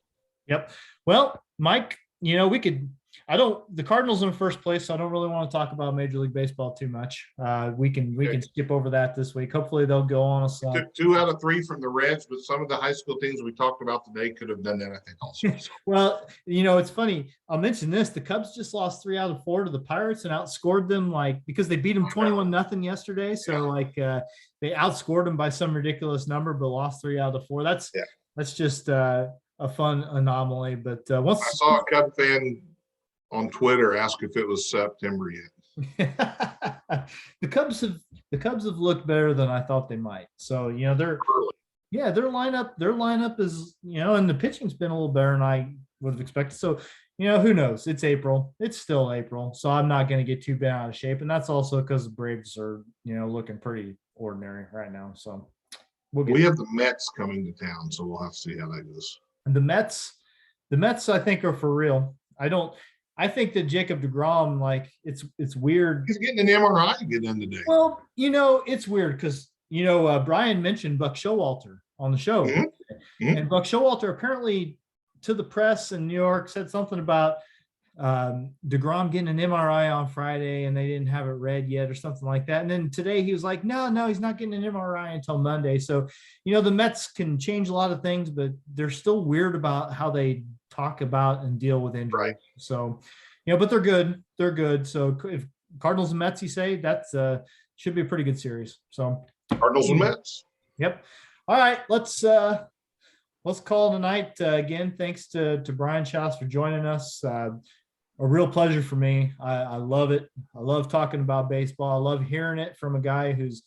Yep. Well, Mike, the Cardinals in first place, so I don't really want to talk about Major League Baseball too much. We can skip over that this week. Hopefully they'll go on us. Took 2 out of 3 from the Reds, but some of the high school teams we talked about today could have done that, I think, also. Well, it's funny. I'll mention this. The Cubs just lost 3 out of 4 to the Pirates and outscored them because they beat them 21-0 yesterday. So they outscored them by some ridiculous number, but lost 3 out of 4. That's just a fun anomaly. But once I saw a Cub fan on Twitter ask if it was September yet. The Cubs have looked better than I thought they might. So their lineup is and the pitching's been a little better than I would have expected. So who knows? It's April. It's still April, so I'm not going to get too bad out of shape, and that's also because the Braves are looking pretty ordinary right now. So we have the Mets coming to town, so we'll have to see how that goes. And the Mets, I think, are for real. I think that Jacob deGrom, it's weird. He's getting an MRI again today. Well, it's weird because, Brian mentioned Buck Showalter on the show. Mm-hmm. And Buck Showalter apparently to the press in New York said something about deGrom getting an MRI on Friday and they didn't have it read yet or something like that. And then today he was like, no, he's not getting an MRI until Monday. So, the Mets can change a lot of things, but they're still weird about how they talk about and deal with injury. Right. So, but they're good. They're good. So if Cardinals and Mets, you say, that's should be a pretty good series. So Cardinals and Mets. Yep. All right. Let's call tonight. Again, thanks to Brian Shouse for joining us. A real pleasure for me. I love it. I love talking about baseball. I love hearing it from a guy who's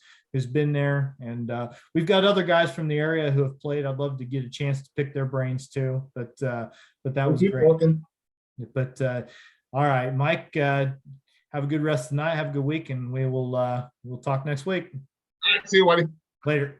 been there. And we've got other guys from the area who have played. I'd love to get a chance to pick their brains too. But that was great. Walking. But all right, Mike, have a good rest of the night. Have a good week, and we'll talk next week. All right, see you, buddy. Later.